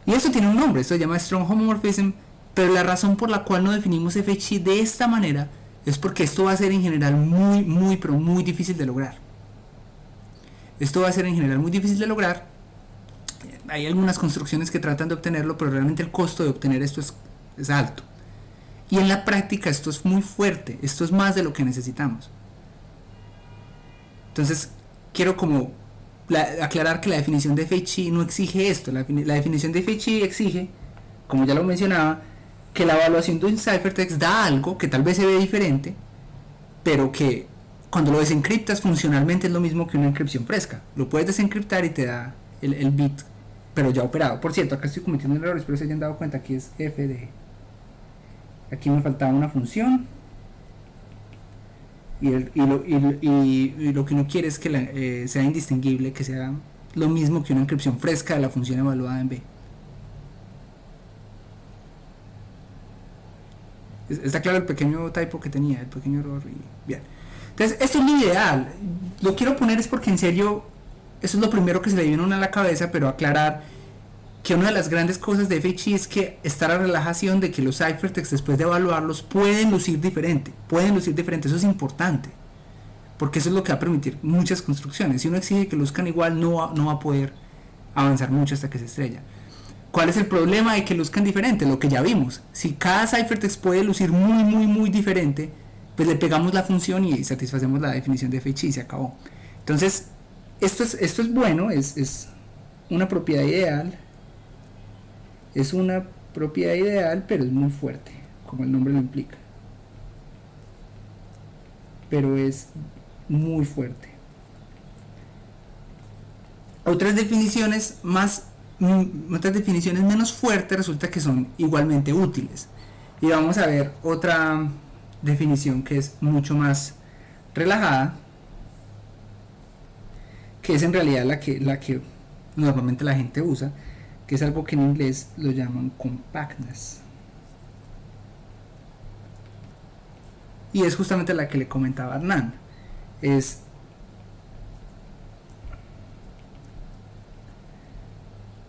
Y eso tiene un nombre, esto se llama Strong Homomorphism, pero la razón por la cual no definimos FHI de esta manera es porque esto va a ser en general pero muy difícil de lograr. Esto va a ser en general muy difícil de lograr. Hay algunas construcciones que tratan de obtenerlo, pero realmente el costo de obtener esto es alto. Y en la práctica esto es muy fuerte, esto es más de lo que necesitamos. Entonces, quiero como aclarar que la definición de FHI no exige esto. La definición de FHI exige, como ya lo mencionaba, que la evaluación de un ciphertext da algo que tal vez se ve diferente, pero que cuando lo desencriptas funcionalmente es lo mismo que una encripción fresca. Lo puedes desencriptar y te da el bit, pero ya operado. Por cierto, acá estoy cometiendo un error, espero se hayan dado cuenta. Aquí es f de... Aquí me faltaba una función. Y lo que uno quiere es que sea indistinguible, que sea lo mismo que una encripción fresca de la función evaluada en B. Está claro el pequeño typo que tenía, el pequeño error. Bien. Entonces, esto es mi ideal. Lo quiero poner es porque en serio, eso es lo primero que se le viene a uno a la cabeza, pero aclarar que una de las grandes cosas de FHI es que está la relajación de que los ciphertexts, después de evaluarlos, pueden lucir diferente. Eso es importante, porque eso es lo que va a permitir muchas construcciones. Si uno exige que luzcan igual, no va a poder avanzar mucho hasta que se estrella. ¿Cuál es el problema de que luzcan diferente? Lo que ya vimos. Si cada ciphertext puede lucir muy diferente, pues le pegamos la función y satisfacemos la definición de FHI y se acabó. Entonces, esto es bueno, es una propiedad ideal. Es una propiedad ideal, pero es muy fuerte, como el nombre lo implica. Pero es muy fuerte. Otras definiciones menos fuertes resulta que son igualmente útiles. Y vamos a ver otra definición que es mucho más relajada, que es en realidad la que normalmente la gente usa, que es algo que en inglés lo llaman compactness. Y es justamente la que le comentaba Hernán.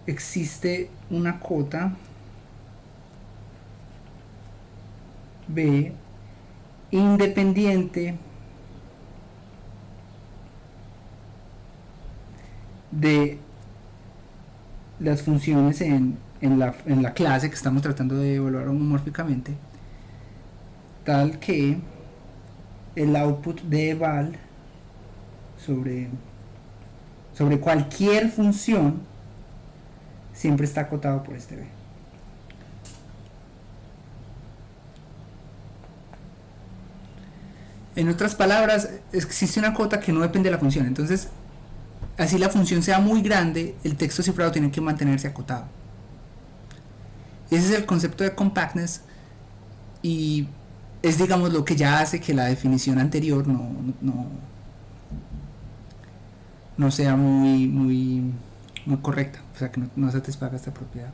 Existe una cota B independiente de las funciones en la clase que estamos tratando de evaluar homomórficamente, tal que el output de eval sobre cualquier función siempre está acotado por este B. En otras palabras, existe una cota que no depende de la función. Entonces, así la función sea muy grande, el texto cifrado tiene que mantenerse acotado. Ese es el concepto de compactness, y es, digamos, lo que ya hace que la definición anterior no sea muy correcta, o sea, que no satisfaga esta propiedad.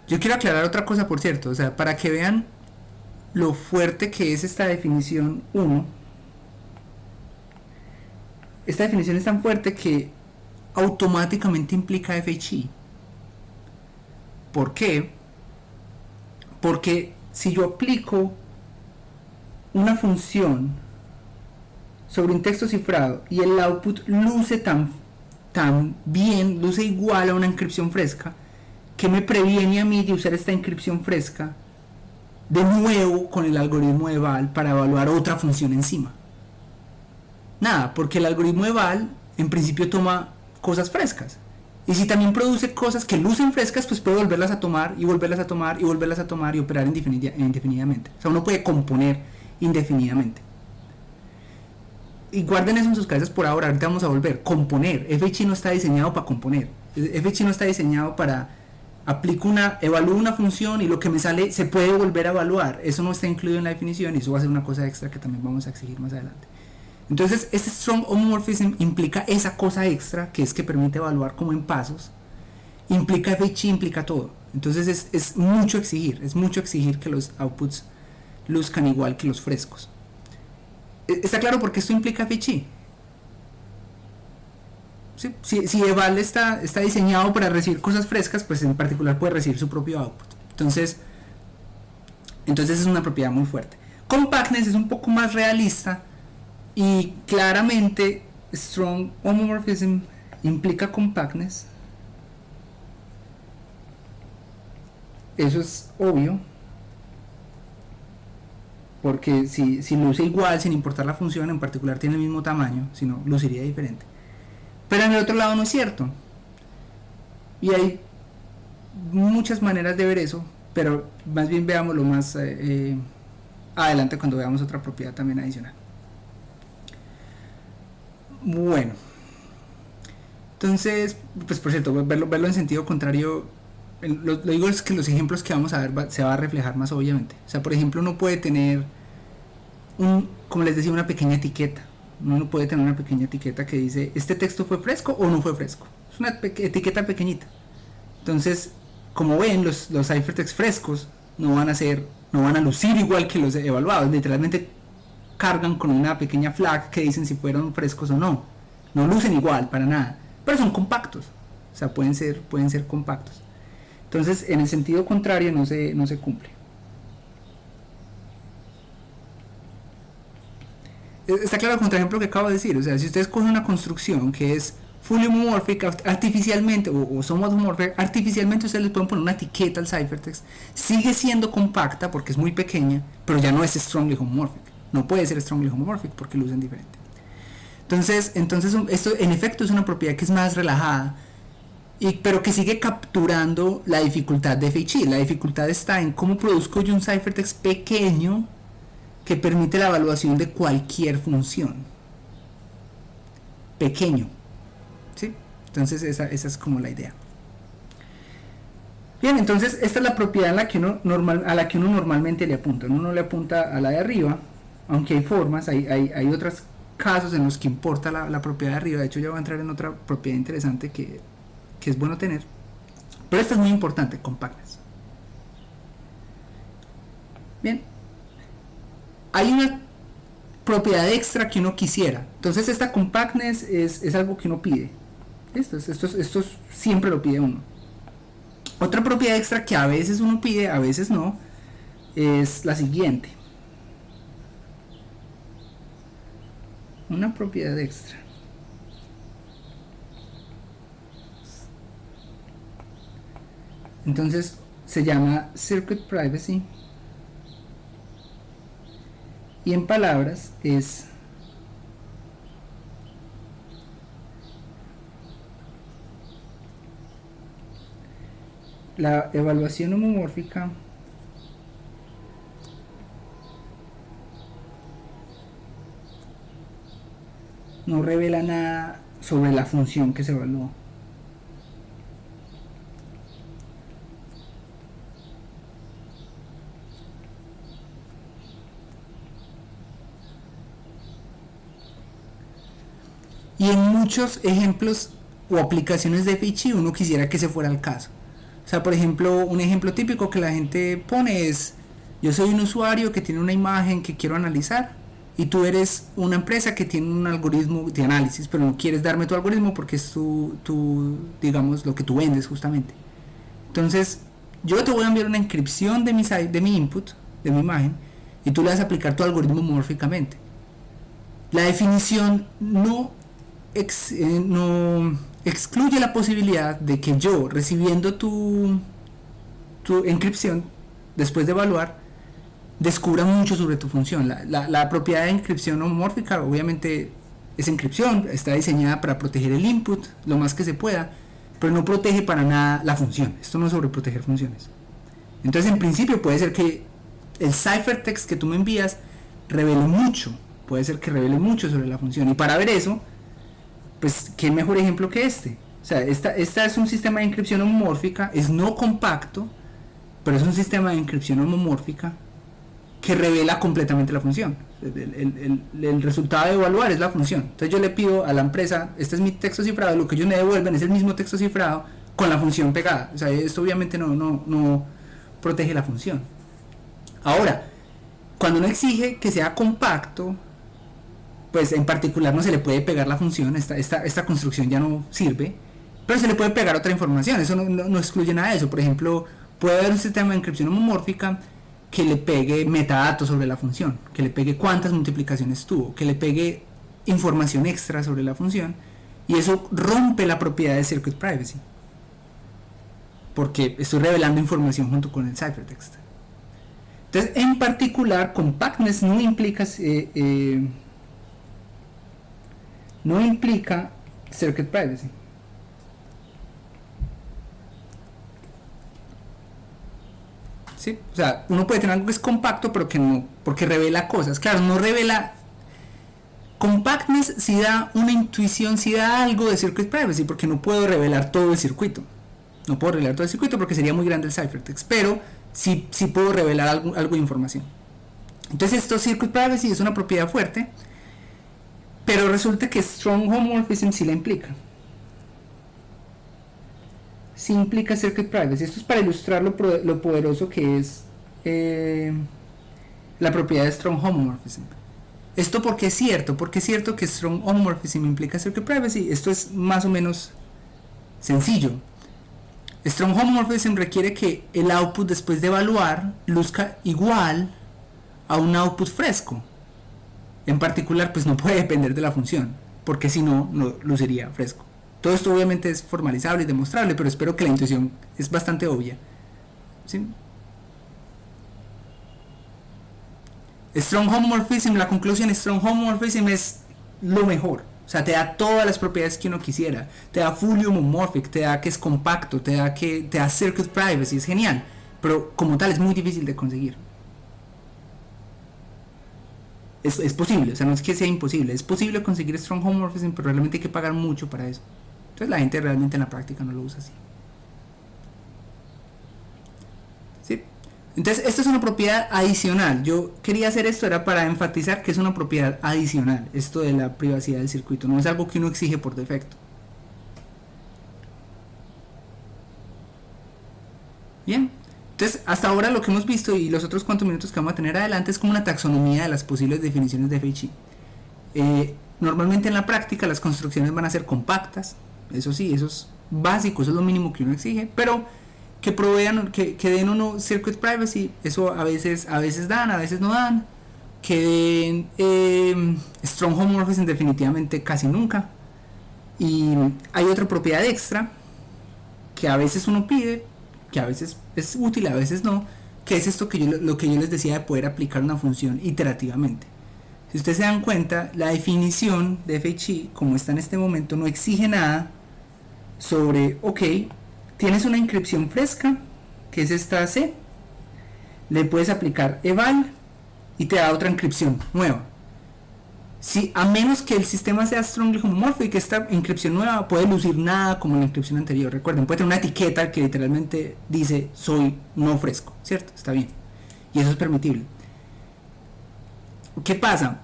Yo quiero aclarar otra cosa, por cierto, o sea, para que vean lo fuerte que es esta definición 1. Esta definición es tan fuerte que automáticamente implica FHI. ¿Por qué? Porque si yo aplico una función sobre un texto cifrado y el output luce tan bien, luce igual a una encripción fresca, ¿qué me previene a mí de usar esta encripción fresca de nuevo con el algoritmo de eval para evaluar otra función encima? Nada, porque el algoritmo de eval en principio toma cosas frescas, y si también produce cosas que lucen frescas, pues puede volverlas a tomar y volverlas a tomar y volverlas a tomar y operar indefinidamente. O sea, uno puede componer indefinidamente. Y guarden eso en sus cabezas por ahora. Ahorita vamos a volver. Componer. FHI no está diseñado para componer. FHI no está diseñado para evalúo una función y lo que me sale se puede volver a evaluar. Eso no está incluido en la definición y eso va a ser una cosa extra que también vamos a exigir más adelante. Entonces, este strong homomorphism implica esa cosa extra, que es que permite evaluar como en pasos. Implica FHI, implica todo. Entonces es mucho exigir que los outputs luzcan igual que los frescos. ¿Está claro por qué esto implica FHI? ¿Sí? Si eval está diseñado para recibir cosas frescas, pues en particular puede recibir su propio output. Entonces es una propiedad muy fuerte. Compactness es un poco más realista y claramente strong homomorphism implica compactness. Eso es obvio, porque si luce igual sin importar la función, en particular tiene el mismo tamaño, si no luciría diferente. Pero en el otro lado no es cierto, y hay muchas maneras de ver eso, pero más bien veámoslo más adelante cuando veamos otra propiedad también adicional. Bueno, entonces, pues por cierto, verlo en sentido contrario, lo digo es que los ejemplos que vamos a ver se va a reflejar más obviamente. O sea, por ejemplo, uno puede tener como les decía, una pequeña etiqueta. Uno puede tener una pequeña etiqueta que dice, ¿este texto fue fresco o no fue fresco? Es una etiqueta pequeñita. Entonces, como ven, los ciphertext frescos no van a lucir igual que los evaluados. Literalmente cargan con una pequeña flag que dicen si fueron frescos o no. No lucen igual, para nada. Pero son compactos. O sea, pueden ser compactos. Entonces, en el sentido contrario no se cumple. Está claro con el ejemplo que acabo de decir. O sea, si ustedes cogen una construcción que es fully homomorphic artificialmente o somewhat homomorphic artificialmente, ustedes le pueden poner una etiqueta al ciphertext, sigue siendo compacta porque es muy pequeña, pero ya no es strongly homomorphic. No puede ser strongly homomorphic porque lucen diferente. Entonces esto en efecto es una propiedad que es más relajada, pero que sigue capturando la dificultad de FHI. La dificultad está en cómo produzco yo un ciphertext pequeño que permite la evaluación de cualquier función. Pequeño. ¿Sí? Entonces esa es como la idea. Bien, entonces esta es la propiedad a la que uno normalmente le apunta. Uno no le apunta a la de arriba, aunque hay formas, hay otros casos en los que importa la propiedad de arriba. De hecho ya voy a entrar en otra propiedad interesante que es bueno tener. Pero esta es muy importante, compactness. Bien. Hay una propiedad extra que uno quisiera. Entonces esta compactness es algo que uno pide. Esto siempre lo pide uno. Otra propiedad extra que a veces uno pide, a veces no, es la siguiente. Una propiedad extra. Entonces se llama Circuit Privacy. Y en palabras es la evaluación homomórfica no revela nada sobre la función que se evaluó. Y en muchos ejemplos o aplicaciones de FHI uno quisiera que ese fuera el caso. O sea, por ejemplo, un ejemplo típico que la gente pone es: yo soy un usuario que tiene una imagen que quiero analizar y tú eres una empresa que tiene un algoritmo de análisis, pero no quieres darme tu algoritmo porque es tu digamos, lo que tú vendes justamente. Entonces, yo te voy a enviar una encripción de mi input, de mi imagen, y tú le vas a aplicar tu algoritmo homomórficamente. La definición no excluye la posibilidad de que yo, recibiendo tu encripción, después de evaluar, descubra mucho sobre tu función. La propiedad de encripción homomórfica obviamente es encripción, está diseñada para proteger el input lo más que se pueda, pero no protege para nada la función. Esto no es sobre proteger funciones. Entonces, en principio puede ser que el ciphertext que tú me envías revele mucho, puede ser que revele mucho sobre la función, y para ver eso, pues qué mejor ejemplo que este. O O sea, esta es un sistema de encripción homomórfica, es no compacto, pero es un sistema de encripción homomórfica que revela completamente la función. El resultado de evaluar es la función. Entonces yo le pido a la empresa, este es mi texto cifrado, lo que ellos me devuelven es el mismo texto cifrado con la función pegada. O sea, esto obviamente no protege la función. Ahora, cuando uno exige que sea compacto, pues en particular no se le puede pegar la función, esta construcción ya no sirve, pero se le puede pegar otra información, eso no excluye nada de eso. Por ejemplo, puede haber un sistema de encripción homomórfica que le pegue metadatos sobre la función, que le pegue cuántas multiplicaciones tuvo, que le pegue información extra sobre la función, y eso rompe la propiedad de circuit privacy, porque estoy revelando información junto con el ciphertext. Entonces, en particular, compactness no implica circuit privacy. ¿Sí? O sea, uno puede tener algo que es compacto, pero que no, porque revela cosas. Claro, no revela. Compactness sí da una intuición, sí da algo de circuit privacy, porque no puedo revelar todo el circuito. No puedo revelar todo el circuito porque sería muy grande el ciphertext, pero sí puedo revelar algo de información. Entonces, esto circuit privacy es una propiedad fuerte, pero resulta que strong homomorphism sí la implica. Sí implica circuit privacy. Esto es para ilustrar lo poderoso que es la propiedad de strong homomorphism. Esto porque es cierto que strong homomorphism implica circuit privacy. Esto es más o menos sencillo. Strong homomorphism requiere que el output después de evaluar luzca igual a un output fresco. En particular, pues no puede depender de la función, porque si no, no luciría fresco. Todo esto obviamente es formalizable y demostrable, pero espero que la intuición es bastante obvia. ¿Sí? Strong homomorphism, la conclusión, strong homomorphism es lo mejor. O sea, te da todas las propiedades que uno quisiera. Te da fully homomorphic, te da que es compacto, te da circuit privacy, es genial. Pero como tal es muy difícil de conseguir. Es posible, o sea, no es que sea imposible. Es posible conseguir strong homomorphism, pero realmente hay que pagar mucho para eso. Entonces la gente realmente en la práctica no lo usa así. ¿Sí? Entonces, esto es una propiedad adicional. Yo quería hacer esto, era para enfatizar que es una propiedad adicional, esto de la privacidad del circuito, no es algo que uno exige por defecto. Bien, entonces hasta ahora lo que hemos visto y los otros cuantos minutos que vamos a tener adelante es como una taxonomía de las posibles definiciones de FHI. Normalmente en la práctica las construcciones van a ser compactas, eso sí, eso es básico, eso es lo mínimo que uno exige, pero que provean, que den uno circuit privacy, eso a veces dan, a veces no dan, que den strong homomorphism definitivamente casi nunca. Y hay otra propiedad extra que a veces uno pide, que a veces es útil, a veces no, que es esto lo que yo les decía de poder aplicar una función iterativamente. Si ustedes se dan cuenta, la definición de FHI, como está en este momento, no exige nada sobre, ok, tienes una inscripción fresca, que es esta C, le puedes aplicar eval y te da otra inscripción nueva. Si, a menos que el sistema sea strongly homomorphic, esta inscripción nueva puede lucir nada como la inscripción anterior. Recuerden, puede tener una etiqueta que literalmente dice soy no fresco, ¿cierto? Está bien. Y eso es permitible. ¿Qué pasa?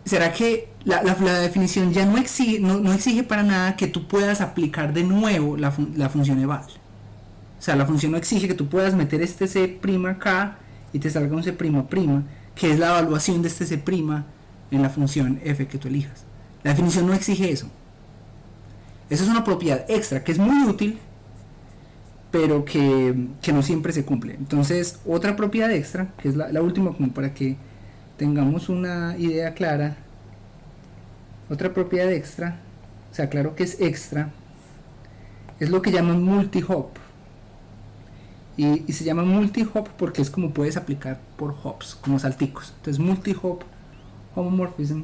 ¿Será que la definición ya no exige para nada que tú puedas aplicar de nuevo la función eval? O sea, la función no exige que tú puedas meter este C' acá y te salga un C'', que es la evaluación de este C' en la función f que tú elijas. La definición no exige eso. Eso es una propiedad extra que es muy útil, pero que no siempre se cumple. Entonces, otra propiedad extra, que es la última, como para que tengamos una idea clara. Otra propiedad extra, o sea, claro que es extra, es lo que llaman multi-hop. Y se llama multi-hop porque es como puedes aplicar por hops, como salticos. Entonces, multi-hop homomorphism.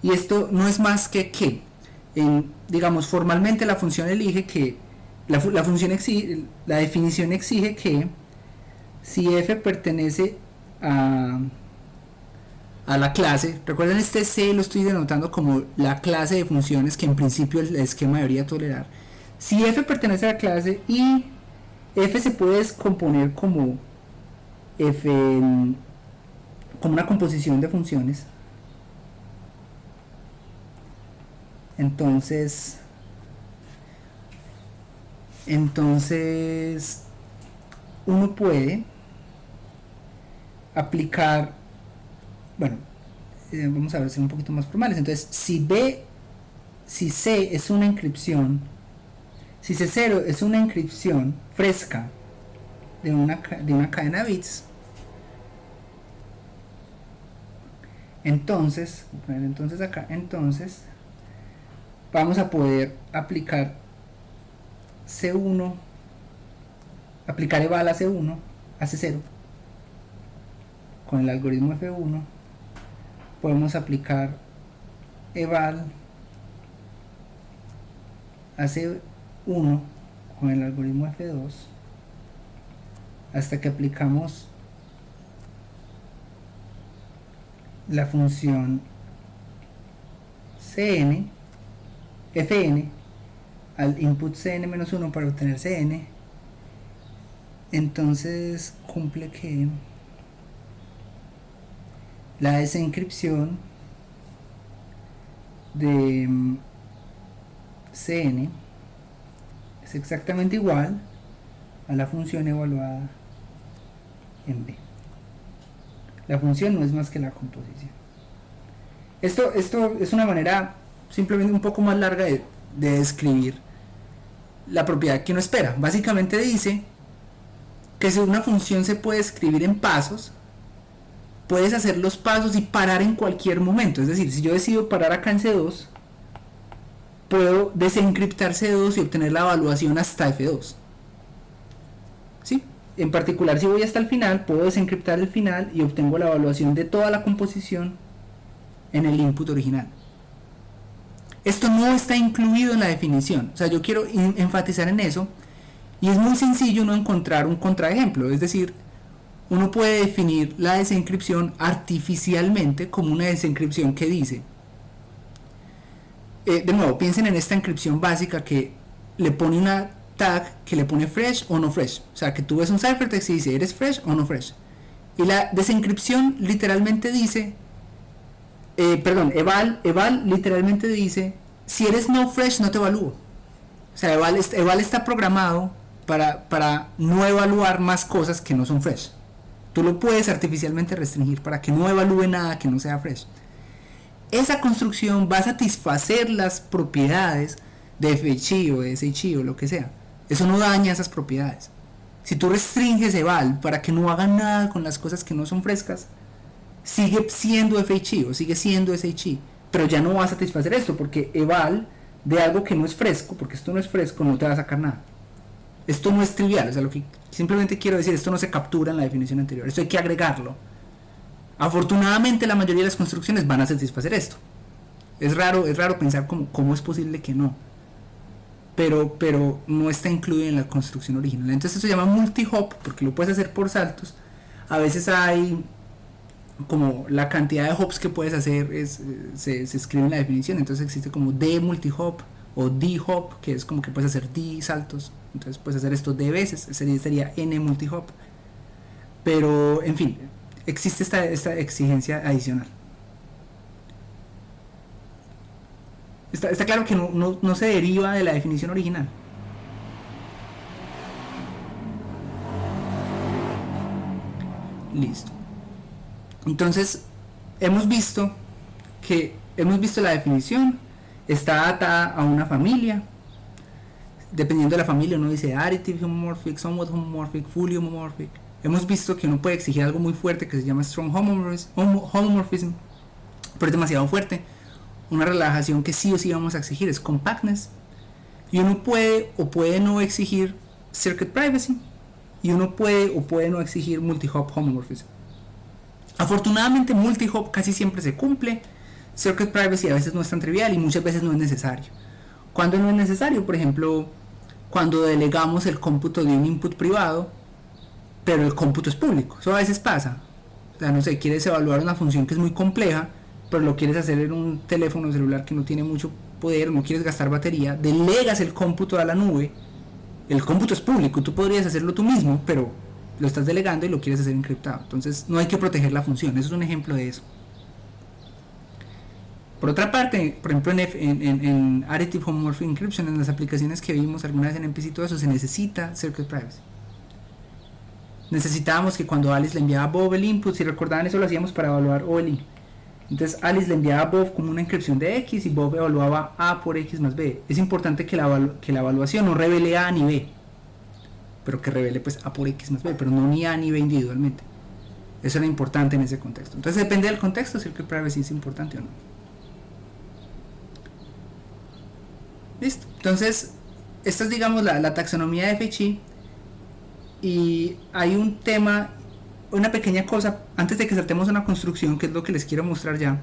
Y esto no es más que digamos, formalmente la función elige que la definición exige que si f pertenece a a la clase. Recuerden, este C lo estoy denotando como la clase de funciones que en principio el esquema debería tolerar. Si f pertenece a la clase y f se puede descomponer como f, como una composición de funciones, entonces uno puede aplicar, bueno, vamos a ver, ser un poquito más formales. Entonces, si C es una encripción, si C0 es una encripción fresca de una cadena de bits, entonces vamos a poder aplicar C1, aplicar eval a C1, a C0. Con el algoritmo F1 podemos aplicar eval a C1 con el algoritmo F2 hasta que aplicamos la función fn al input cn-1 para obtener cn. Entonces cumple que la desencripción de cn es exactamente igual a la función evaluada en B. La función no es más que la composición. Esto es una manera simplemente un poco más larga de describir la propiedad que uno espera. Básicamente dice que si una función se puede escribir en pasos, puedes hacer los pasos y parar en cualquier momento. Es decir, si yo decido parar acá en C2, puedo desencriptar C2 y obtener la evaluación hasta F2. ¿Sí? En particular, si voy hasta el final, puedo desencriptar el final y obtengo la evaluación de toda la composición en el input original. Esto no está incluido en la definición. O sea, yo quiero enfatizar en eso. Y es muy sencillo no encontrar un contraejemplo. Es decir, uno puede definir la desencripción artificialmente como una desencripción que dice, de nuevo, piensen en esta encripción básica que le pone una tag que le pone fresh o no fresh. O sea, que tú ves un ciphertext y dice, ¿eres fresh o no fresh? Y la desencripción literalmente dice, eval literalmente dice, si eres no fresh no te evalúo. O sea, eval está programado para no evaluar más cosas que no son fresh. Tú lo puedes artificialmente restringir para que no evalúe nada que no sea fresh. Esa construcción va a satisfacer las propiedades de FHI o de SHI o lo que sea. Eso no daña esas propiedades. Si tú restringes eval para que no haga nada con las cosas que no son frescas, sigue siendo FHI o sigue siendo SHI, pero ya no va a satisfacer esto, porque eval de algo que no es fresco, porque esto no es fresco, no te va a sacar nada. Esto no es trivial, o sea, lo que simplemente quiero decir, esto no se captura en la definición anterior, esto hay que agregarlo. Afortunadamente la mayoría de las construcciones van a satisfacer esto. Es raro pensar cómo es posible que no, pero no está incluido en la construcción original. Entonces esto se llama multi-hop porque lo puedes hacer por saltos. A veces hay como la cantidad de hops que puedes hacer se escribe en la definición. Entonces existe como D multi-hop o D-hop, que es como que puedes hacer D saltos. Entonces puedes hacer esto D veces, sería N multi-hop. Pero en fin, existe esta exigencia adicional. Está claro que no se deriva de la definición original. Listo. Entonces, hemos visto la definición, está atada a una familia. Dependiendo de la familia, uno dice additive homomorphic, somewhat homomorphic, fully homomorphic. Hemos visto que uno puede exigir algo muy fuerte que se llama strong homomorphism, pero es demasiado fuerte. Una relajación que sí o sí vamos a exigir es compactness. Y uno puede o puede no exigir circuit privacy. Y uno puede o puede no exigir multi-hop homomorphism. Afortunadamente multi-hop casi siempre se cumple. Circuit privacy a veces no es tan trivial y muchas veces no es necesario. ¿Cuándo no es necesario? Por ejemplo, cuando delegamos el cómputo de un input privado, pero el cómputo es público. Eso a veces pasa. O sea, no sé, quieres evaluar una función que es muy compleja, pero lo quieres hacer en un teléfono celular que no tiene mucho poder, no quieres gastar batería, delegas el cómputo a la nube. El cómputo es público, tú podrías hacerlo tú mismo, pero lo estás delegando y lo quieres hacer encriptado. Entonces no hay que proteger la función, eso es un ejemplo de eso. Por otra parte, por ejemplo en Additive Homomorphic Encryption, en las aplicaciones que vimos alguna vez en MPC y todo eso, se necesita Circuit Privacy. Necesitábamos que cuando Alice le enviaba a Bob el input, si recordaban eso lo hacíamos para evaluar OLI. Entonces Alice le enviaba a Bob como una inscripción de X y Bob evaluaba A por X más B. Es importante que la evaluación no revele A ni B, pero que revele pues A por X más B, pero no ni A ni B individualmente. Eso era importante en ese contexto. Entonces depende del contexto si el Circuit Privacy es importante o no. Listo. Entonces esta es digamos la taxonomía de FHE. Y hay un tema, una pequeña cosa, antes de que saltemos a una construcción, que es lo que les quiero mostrar ya.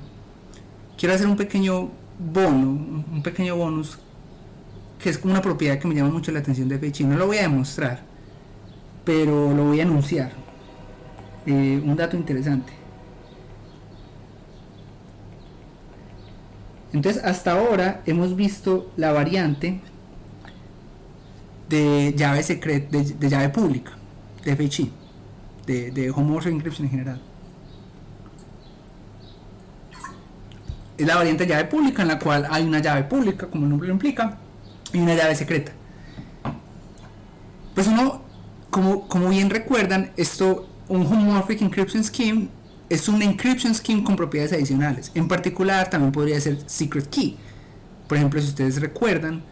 Quiero hacer un pequeño bonus, que es como una propiedad que me llama mucho la atención de FHE. No lo voy a demostrar, pero lo voy a anunciar. Un dato interesante. Entonces, hasta ahora hemos visto la variante de llave secreta, de llave pública, de FHE, de Homomorphic Encryption en general. Es la variante de llave pública en la cual hay una llave pública, como el nombre lo implica, y una llave secreta. Pues uno, como bien recuerdan, un Homomorphic Encryption Scheme es un encryption scheme con propiedades adicionales. En particular, también podría ser secret key. Por ejemplo, si ustedes recuerdan,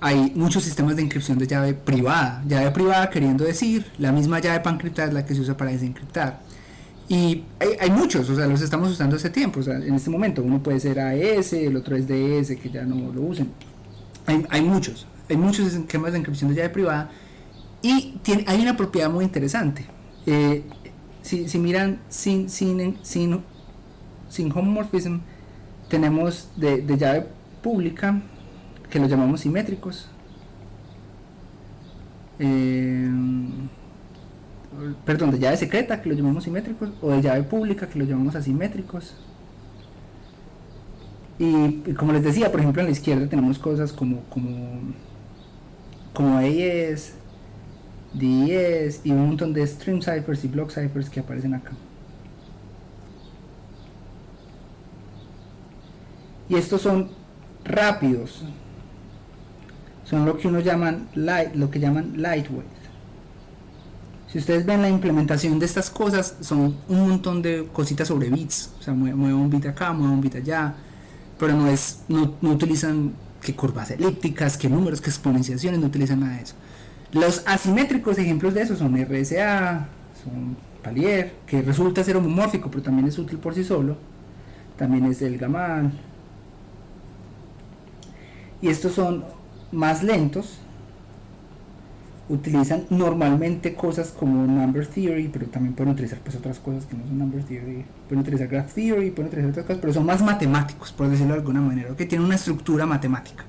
hay muchos sistemas de encripción de llave privada. Llave privada queriendo decir la misma llave para encriptar es la que se usa para desencriptar. Y hay muchos, o sea, los estamos usando hace tiempo. O sea, en este momento uno puede ser AES, el otro es DS, que ya no lo usen. Hay muchos esquemas de encripción de llave privada. Y hay una propiedad muy interesante. Si miran sin homomorphism, tenemos de llave pública, que los llamamos simétricos, perdón, de llave secreta, que los llamamos simétricos, o de llave pública, que los llamamos asimétricos. Y como les decía, por ejemplo, en la izquierda tenemos cosas como AES, DES y un montón de stream ciphers y block ciphers que aparecen acá. Y estos son rápidos, son lo que llaman lightweight. Si ustedes ven la implementación de estas cosas, son un montón de cositas sobre bits, o sea, mueve un bit acá, mueve un bit allá, pero no utilizan que curvas elípticas, que números, que exponenciaciones, no utilizan nada de eso. Los asimétricos ejemplos de eso son RSA, son Palier, que resulta ser homomórfico, pero también es útil por sí solo. También es el Gamal. Y estos son más lentos. Utilizan normalmente cosas como number theory, pero también pueden utilizar pues otras cosas que no son number theory. Pueden utilizar graph theory, pueden utilizar otras cosas, pero son más matemáticos, por decirlo de alguna manera, que tienen una estructura matemática.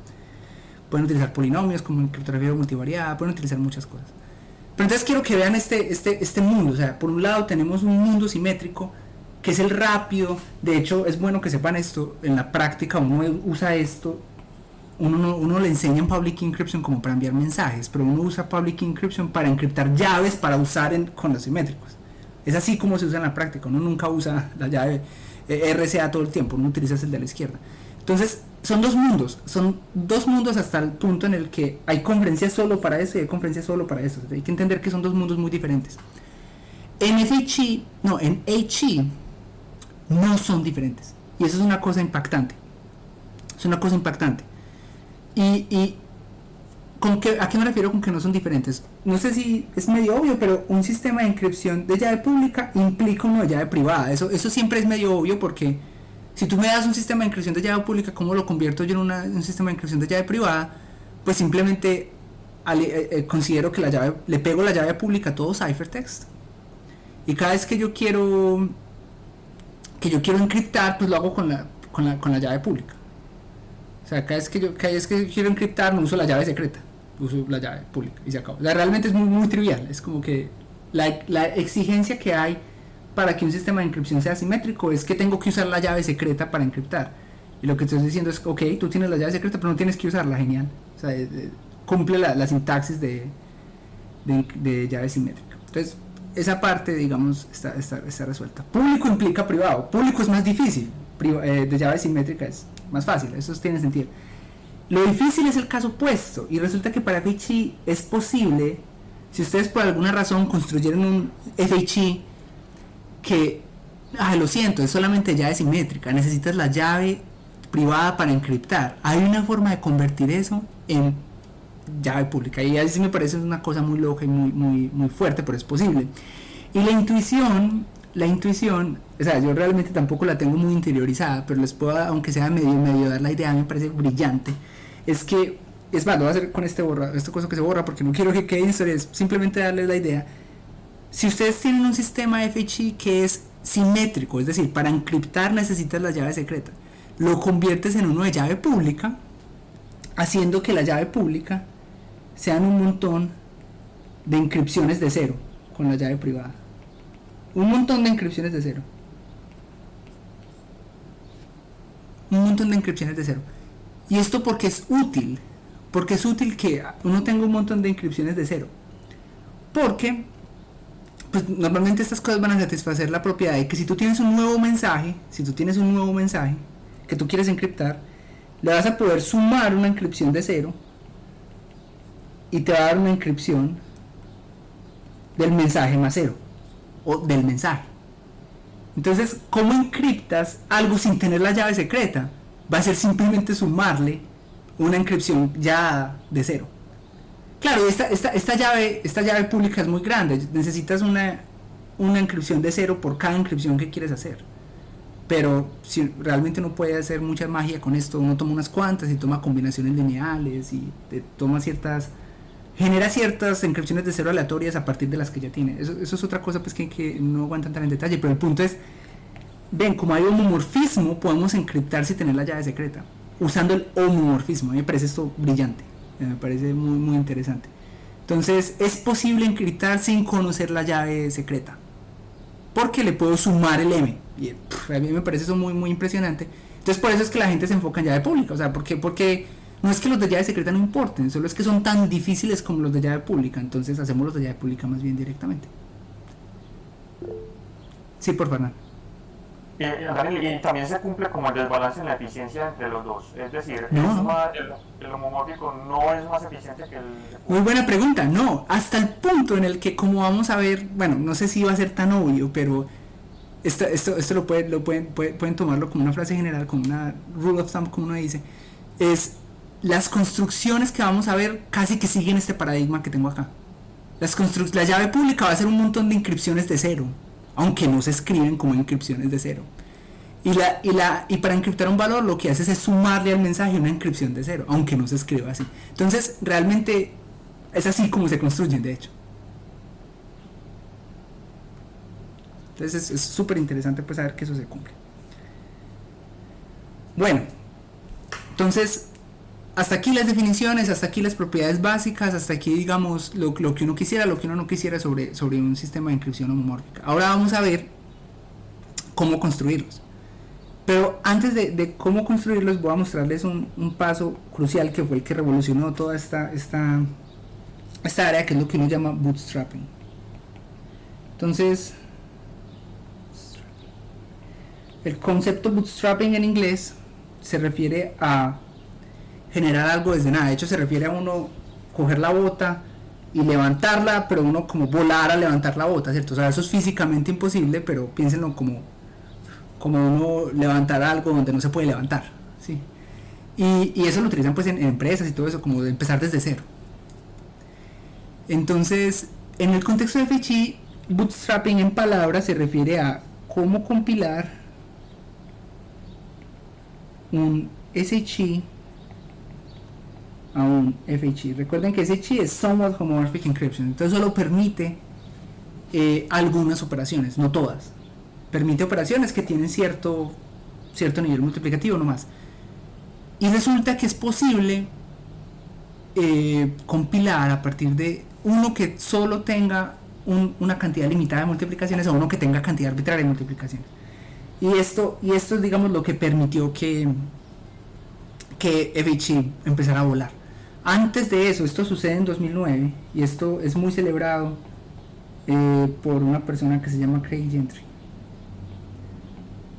Pueden utilizar polinomios como criptografía multivariada, pueden utilizar muchas cosas. Pero entonces quiero que vean este mundo. O sea, por un lado tenemos un mundo simétrico, que es el rápido. De hecho, es bueno que sepan esto. En la práctica uno usa esto. Uno le enseña en Public Encryption como para enviar mensajes, pero uno usa Public Encryption para encriptar llaves para usar con los simétricos. Es así como se usa en la práctica. Uno nunca usa la llave RSA todo el tiempo, uno utiliza el de la izquierda. Entonces, son dos mundos hasta el punto en el que hay conferencias solo para eso y hay conferencias solo para eso. Hay que entender que son dos mundos muy diferentes. En HE no son diferentes. Y eso es una cosa impactante. Es una cosa impactante. Y ¿a qué me refiero con que no son diferentes? No sé si es medio obvio, pero un sistema de encripción de llave pública implica uno de llave privada. Eso siempre es medio obvio, porque si tú me das un sistema de encripción de llave pública, ¿cómo lo convierto yo en un sistema de encripción de llave privada? Pues simplemente considero que le pego la llave pública a todo ciphertext. Y cada vez que yo quiero encriptar, pues lo hago con la llave pública. O sea, cada vez que yo quiero encriptar, no uso la llave secreta, uso la llave pública y se acabó. O sea, realmente es muy, muy trivial. Es como que la exigencia que hay para que un sistema de encripción sea simétrico es que tengo que usar la llave secreta para encriptar. Y lo que estoy diciendo es, ok, tú tienes la llave secreta, pero no tienes que usarla, genial. O sea, cumple la sintaxis de llave simétrica. Entonces, esa parte, digamos, está resuelta. Público implica privado. Público es más difícil. De llave simétrica es más fácil. Eso tiene sentido. Lo difícil es el caso opuesto. Y resulta que para FHE es posible, si ustedes por alguna razón construyeron un FHE que, lo siento, es solamente llave simétrica, necesitas la llave privada para encriptar. Hay una forma de convertir eso en llave pública, y así me parece una cosa muy loca y muy fuerte, pero es posible. Y la intuición, o sea, yo realmente tampoco la tengo muy interiorizada, pero les puedo, aunque sea medio dar la idea, me parece brillante. Es que, es más, lo voy a hacer con esta cosa que se borra porque no quiero que quede historia, es simplemente darles la idea. Si ustedes tienen un sistema FHE que es simétrico, es decir, para encriptar necesitas la llave secreta, lo conviertes en uno de llave pública, haciendo que la llave pública sean un montón de encripciones de cero con la llave privada. Un montón de encripciones de cero. Un montón de encripciones de cero. Y esto porque es útil. Porque es útil que uno tenga un montón de encripciones de cero. Porque pues normalmente estas cosas van a satisfacer la propiedad de que si tú tienes un nuevo mensaje que tú quieres encriptar, le vas a poder sumar una encripción de cero y te va a dar una encripción del mensaje más cero, o del mensaje. Entonces, ¿cómo encriptas algo sin tener la llave secreta? Va a ser simplemente sumarle una encripción ya de cero. Claro, esta llave pública es muy grande, necesitas una encripción de cero por cada encripción que quieres hacer. Pero si realmente uno puede hacer mucha magia con esto, uno toma unas cuantas y toma combinaciones lineales y genera ciertas encripciones de cero aleatorias a partir de las que ya tiene. Eso es otra cosa pues que no aguantan tan en detalle, pero el punto es, ven, como hay homomorfismo, podemos encriptar sin tener la llave secreta, usando el homomorfismo. A mí me parece esto brillante, me parece muy interesante. Entonces, es posible encriptar sin conocer la llave secreta, porque le puedo sumar el M, y a mí me parece eso muy impresionante. Entonces, por eso es que la gente se enfoca en llave pública, o sea, porque no es que los de llave secreta no importen, solo es que son tan difíciles como los de llave pública, entonces hacemos los de llave pública más bien directamente. Sí, por favor. Y también se cumple como el desbalance en la eficiencia entre los dos, es decir, el homomórfico no es más eficiente que el... Muy buena pregunta, no, hasta el punto en el que, como vamos a ver, bueno, no sé si va a ser tan obvio, pero esto pueden tomarlo como una frase general, como una rule of thumb, como uno dice, es las construcciones que vamos a ver casi que siguen este paradigma que tengo acá. La llave pública va a ser un montón de encripciones de cero, aunque no se escriben como encripciones de cero. Y para encriptar un valor lo que haces es sumarle al mensaje una encripción de cero, aunque no se escriba así. Entonces, realmente es así como se construyen, de hecho. Entonces es súper interesante pues saber que eso se cumple. Bueno, entonces hasta aquí las definiciones, hasta aquí las propiedades básicas, hasta aquí digamos lo que uno quisiera, lo que uno no quisiera sobre un sistema de encripción homomórfica. Ahora vamos a ver cómo construirlos. Pero antes de cómo construirlos voy a mostrarles un paso crucial que fue el que revolucionó toda esta área, que es lo que uno llama bootstrapping. Entonces, el concepto bootstrapping en inglés se refiere a generar algo desde nada. De hecho, se refiere a uno coger la bota y levantarla, pero uno como volar a levantar la bota, ¿cierto? O sea, eso es físicamente imposible, pero piénsenlo como uno levantar algo donde no se puede levantar, ¿sí? Y eso lo utilizan pues en empresas y todo eso, como de empezar desde cero. Entonces, en el contexto de FHE, bootstrapping en palabras se refiere a cómo compilar un SHE a un FHE. Recuerden que SHE es Somewhat Homomorphic Encryption, entonces solo permite algunas operaciones, no todas. Permite operaciones que tienen cierto nivel multiplicativo nomás. Y resulta que es posible compilar a partir de uno que solo tenga una cantidad limitada de multiplicaciones a uno que tenga cantidad arbitraria de multiplicaciones. Y esto es, digamos, lo que permitió que FHE empezara a volar. Antes de eso, esto sucede en 2009 y esto es muy celebrado por una persona que se llama Craig Gentry.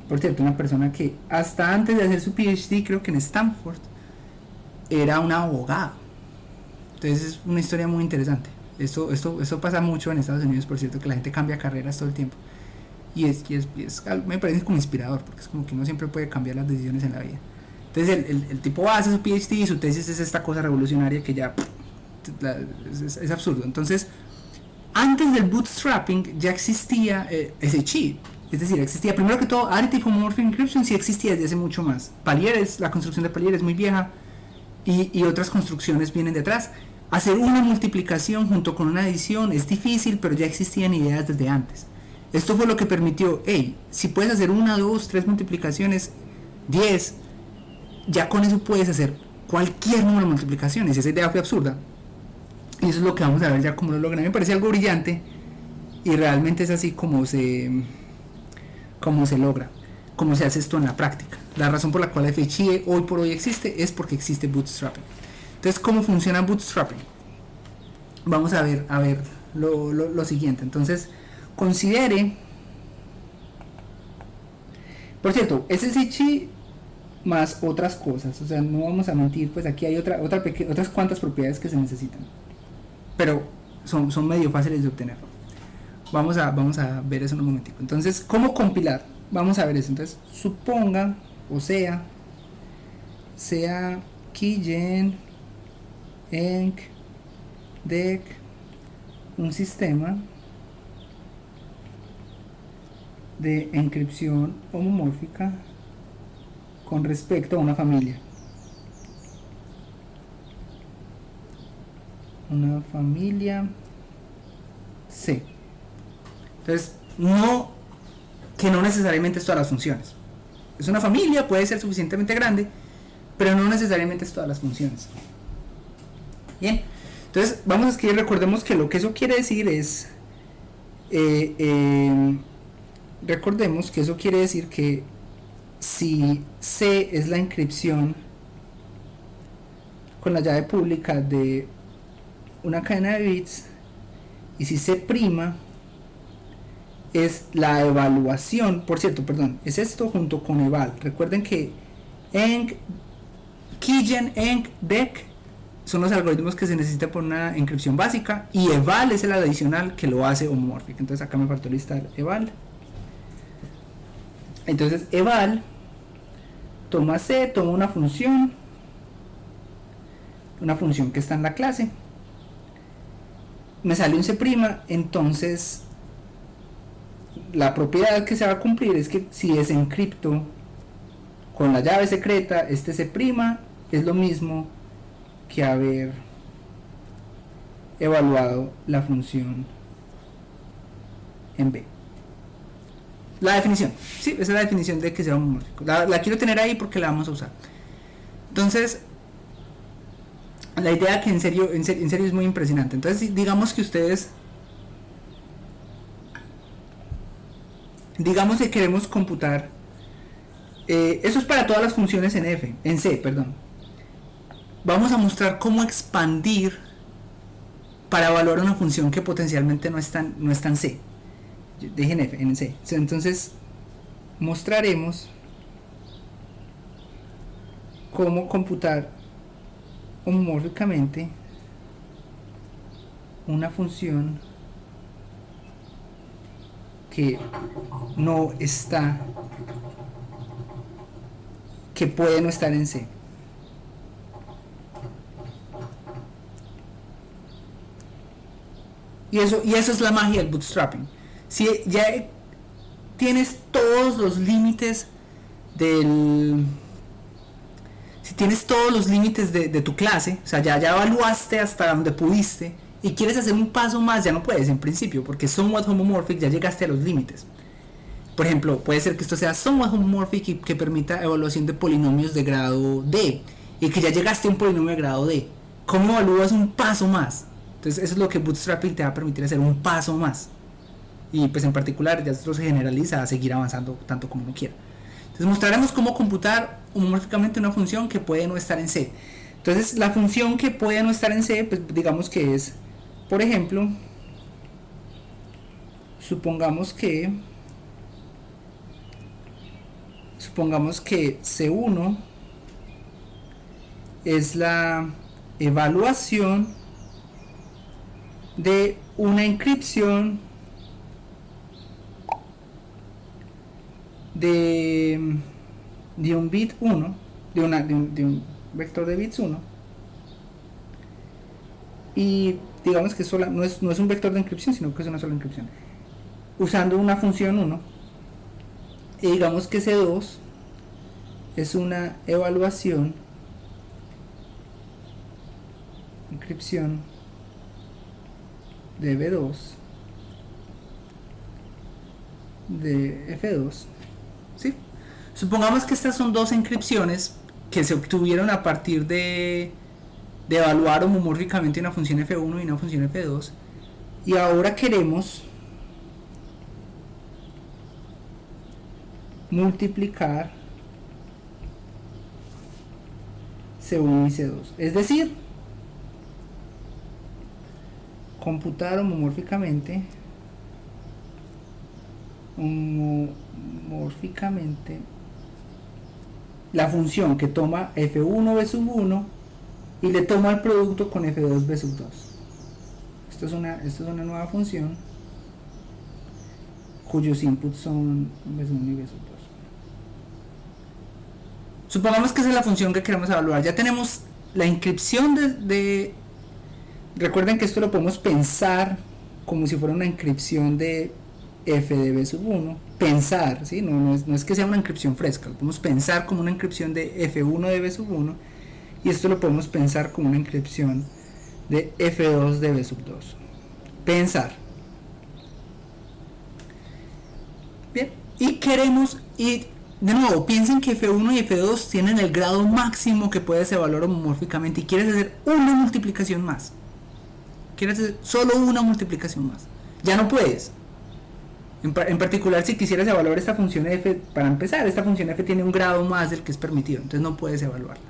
Por cierto, una persona que hasta antes de hacer su PhD, creo que en Stanford, era un abogado. Entonces es una historia muy interesante. Esto pasa mucho en Estados Unidos, por cierto, que la gente cambia carreras todo el tiempo. Y me parece como inspirador, porque es como que uno siempre puede cambiar las decisiones en la vida. Entonces el tipo hace su PhD y su tesis es esta cosa revolucionaria que ya es absurdo. Entonces, antes del bootstrapping ya existía SHE. Es decir, existía primero que todo Additive Homomorphic Encryption, sí existía desde hace mucho más. Pallier, la construcción de Pallier es muy vieja y otras construcciones vienen detrás. Hacer una multiplicación junto con una adición es difícil, pero ya existían ideas desde antes. Esto fue lo que permitió, si puedes hacer 1, 2, 3 multiplicaciones, 10, ya con eso puedes hacer cualquier número de multiplicaciones. Esa idea fue absurda. Y eso es lo que vamos a ver ya cómo lo logran. Me parece algo brillante y realmente es así como se logra, cómo se hace esto en la práctica. La razón por la cual FHE hoy por hoy existe es porque existe bootstrapping. Entonces, ¿cómo funciona bootstrapping? Vamos a ver lo siguiente. Entonces, considere, por cierto, SSH más otras cosas, o sea, no vamos a mentir, pues aquí hay otras cuantas propiedades que se necesitan, pero son medio fáciles de obtener. Vamos a ver eso en un momentico. Entonces, ¿cómo compilar? Vamos a ver eso. Entonces, suponga, o sea keygen, enc, dec, un sistema de encripción homomórfica con respecto a una familia. Una familia C. Entonces, que no necesariamente es todas las funciones. Es una familia, puede ser suficientemente grande, pero no necesariamente es todas las funciones. Bien, entonces vamos a escribir, recordemos que lo que eso quiere decir es, recordemos que eso quiere decir que si C es la inscripción con la llave pública de una cadena de bits, y si C' es la evaluación, por cierto, perdón, es esto junto con eval. Recuerden que keygen, enc, dec son los algoritmos que se necesitan por una encripción básica, y eval es el adicional que lo hace homomórfico. Entonces acá me faltó listar eval. Entonces eval toma C, toma una función que está en la clase, me sale un C', entonces la propiedad que se va a cumplir es que si desencripto con la llave secreta este C' es lo mismo que haber evaluado la función en B. La definición, sí, esa es la definición de que sea homomórfico. La quiero tener ahí porque la vamos a usar. Entonces, la idea que en serio es muy impresionante. Entonces, digamos que ustedes, digamos que queremos computar, eso es para todas las funciones en C, perdón. Vamos a mostrar cómo expandir para evaluar una función que potencialmente no está en C. Dejen F en C. Entonces mostraremos cómo computar homomórficamente una función que no está, que puede no estar en C. Y eso es la magia del bootstrapping. Si ya tienes todos los límites si tienes todos los límites de tu clase, o sea, ya evaluaste hasta donde pudiste y quieres hacer un paso más, ya no puedes en principio, porque somewhat homomorphic ya llegaste a los límites. Por ejemplo, puede ser que esto sea somewhat homomorphic y que permita evaluación de polinomios de grado D, y que ya llegaste a un polinomio de grado D. ¿Cómo evalúas un paso más? Entonces eso es lo que Bootstrapping te va a permitir hacer, un paso más. Y pues en particular ya esto se generaliza a seguir avanzando tanto como uno quiera. Entonces mostraremos cómo computar homomórficamente una función que puede no estar en C. Entonces la función que puede no estar en C, pues digamos que es, por ejemplo, supongamos que C1 es la evaluación de una inscripción de un bit 1, de un vector de bits 1, y digamos que no es un vector de inscripción, sino que es una sola inscripción, usando una función 1, y digamos que C2 es una evaluación, inscripción de B2 de F2, ¿sí? Supongamos que estas son dos inscripciones que se obtuvieron a partir de evaluar homomórficamente una función F1 y una función F2, y ahora queremos multiplicar C1 y C2, es decir, computar homomórficamente la función que toma F1 b sub 1 y le toma el producto con F2 b sub 2. Esto es una nueva función cuyos inputs son b sub 1 y b sub 2. Supongamos que esa es la función que queremos evaluar. Ya tenemos la inscripción recuerden que esto lo podemos pensar como si fuera una inscripción de f de b sub 1. Pensar, ¿sí? No es que sea una inscripción fresca, lo podemos pensar como una inscripción de f1 de b sub 1, y esto lo podemos pensar como una inscripción de f2 de b sub 2. Pensar. Bien, y queremos, y de nuevo, piensen que F1 y F2 tienen el grado máximo que puedes evaluar homomórficamente y quieres hacer una multiplicación más. Quieres hacer solo una multiplicación más. Ya no puedes. En particular, si quisieras evaluar esta función f, para empezar, esta función f tiene un grado más del que es permitido, entonces no puedes evaluarla.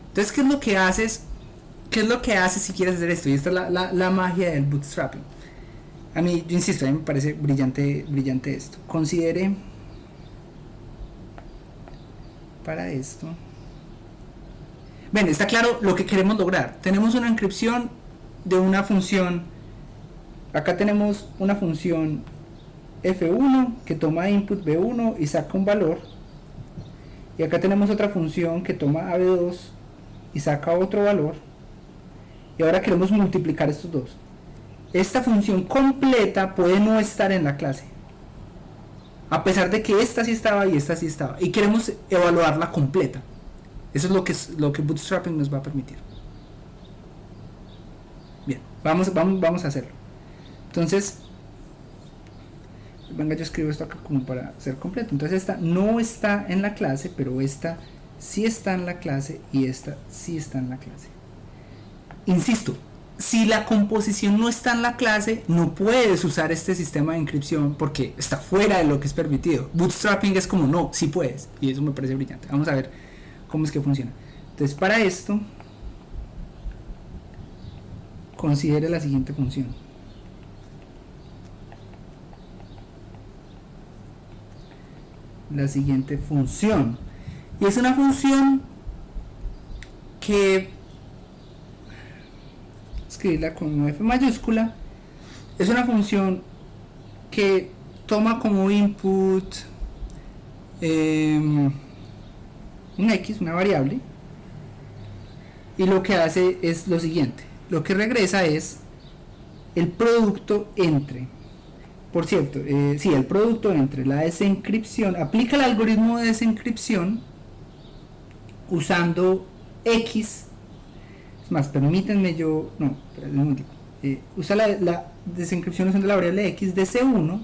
Entonces, ¿qué es lo que haces? ¿Qué es lo que haces si quieres hacer esto? Y esta es la magia del bootstrapping. A mí, yo insisto, a mí me parece brillante esto. Considere para esto. Ven, está claro lo que queremos lograr. Tenemos una inscripción de una función. Acá tenemos una función f1 que toma input b1 y saca un valor. Y acá tenemos otra función que toma ab2 y saca otro valor. Y ahora queremos multiplicar estos dos. Esta función completa puede no estar en la clase, a pesar de que esta sí estaba y esta sí estaba, y queremos evaluarla completa. Eso es lo que Bootstrapping nos va a permitir. Bien, vamos a hacerlo. Entonces, venga, yo escribo esto acá como para ser completo. Entonces esta no está en la clase, pero esta sí está en la clase y esta sí está en la clase. Insisto, si la composición no está en la clase, no puedes usar este sistema de inscripción porque está fuera de lo que es permitido. Bootstrapping es como no, sí puedes, y eso me parece brillante. Vamos a ver cómo es que funciona. Entonces, para esto, considere la siguiente función. La siguiente función. Y es una función que escribirla con una F mayúscula. Es una función que toma como input un X, una variable, y lo que hace es lo siguiente. Lo que regresa es el producto entre, por cierto, sí, el producto entre la desencripción, aplica el algoritmo de desencripción usando X. Es más, permítanme yo, no, espera un momentito, usa la desencripción usando la variable X de C1.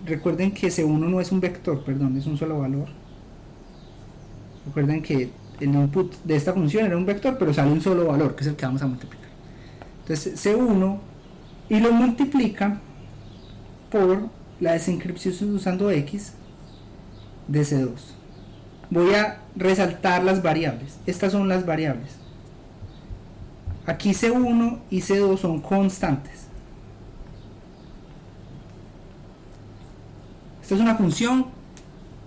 Recuerden que C1 no es un vector, perdón, es un solo valor. Recuerden que el input de esta función era un vector, pero sale un solo valor, que es el que vamos a multiplicar. Entonces C1 y lo multiplica por la desencripción usando X de C2. Voy a resaltar las variables. Estas son las variables. Aquí C1 y C2 son constantes. Esta es una función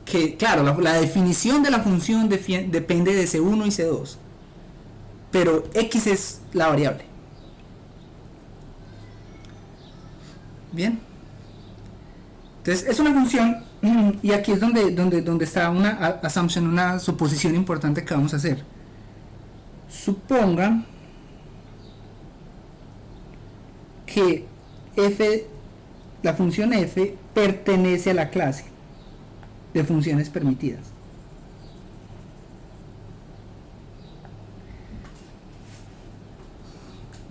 que, claro, la definición de la función depende de C1 y C2, pero X es la variable. Bien, entonces es una función, y aquí es donde está una assumption, una suposición importante que vamos a hacer. Suponga que f, la función f pertenece a la clase de funciones permitidas.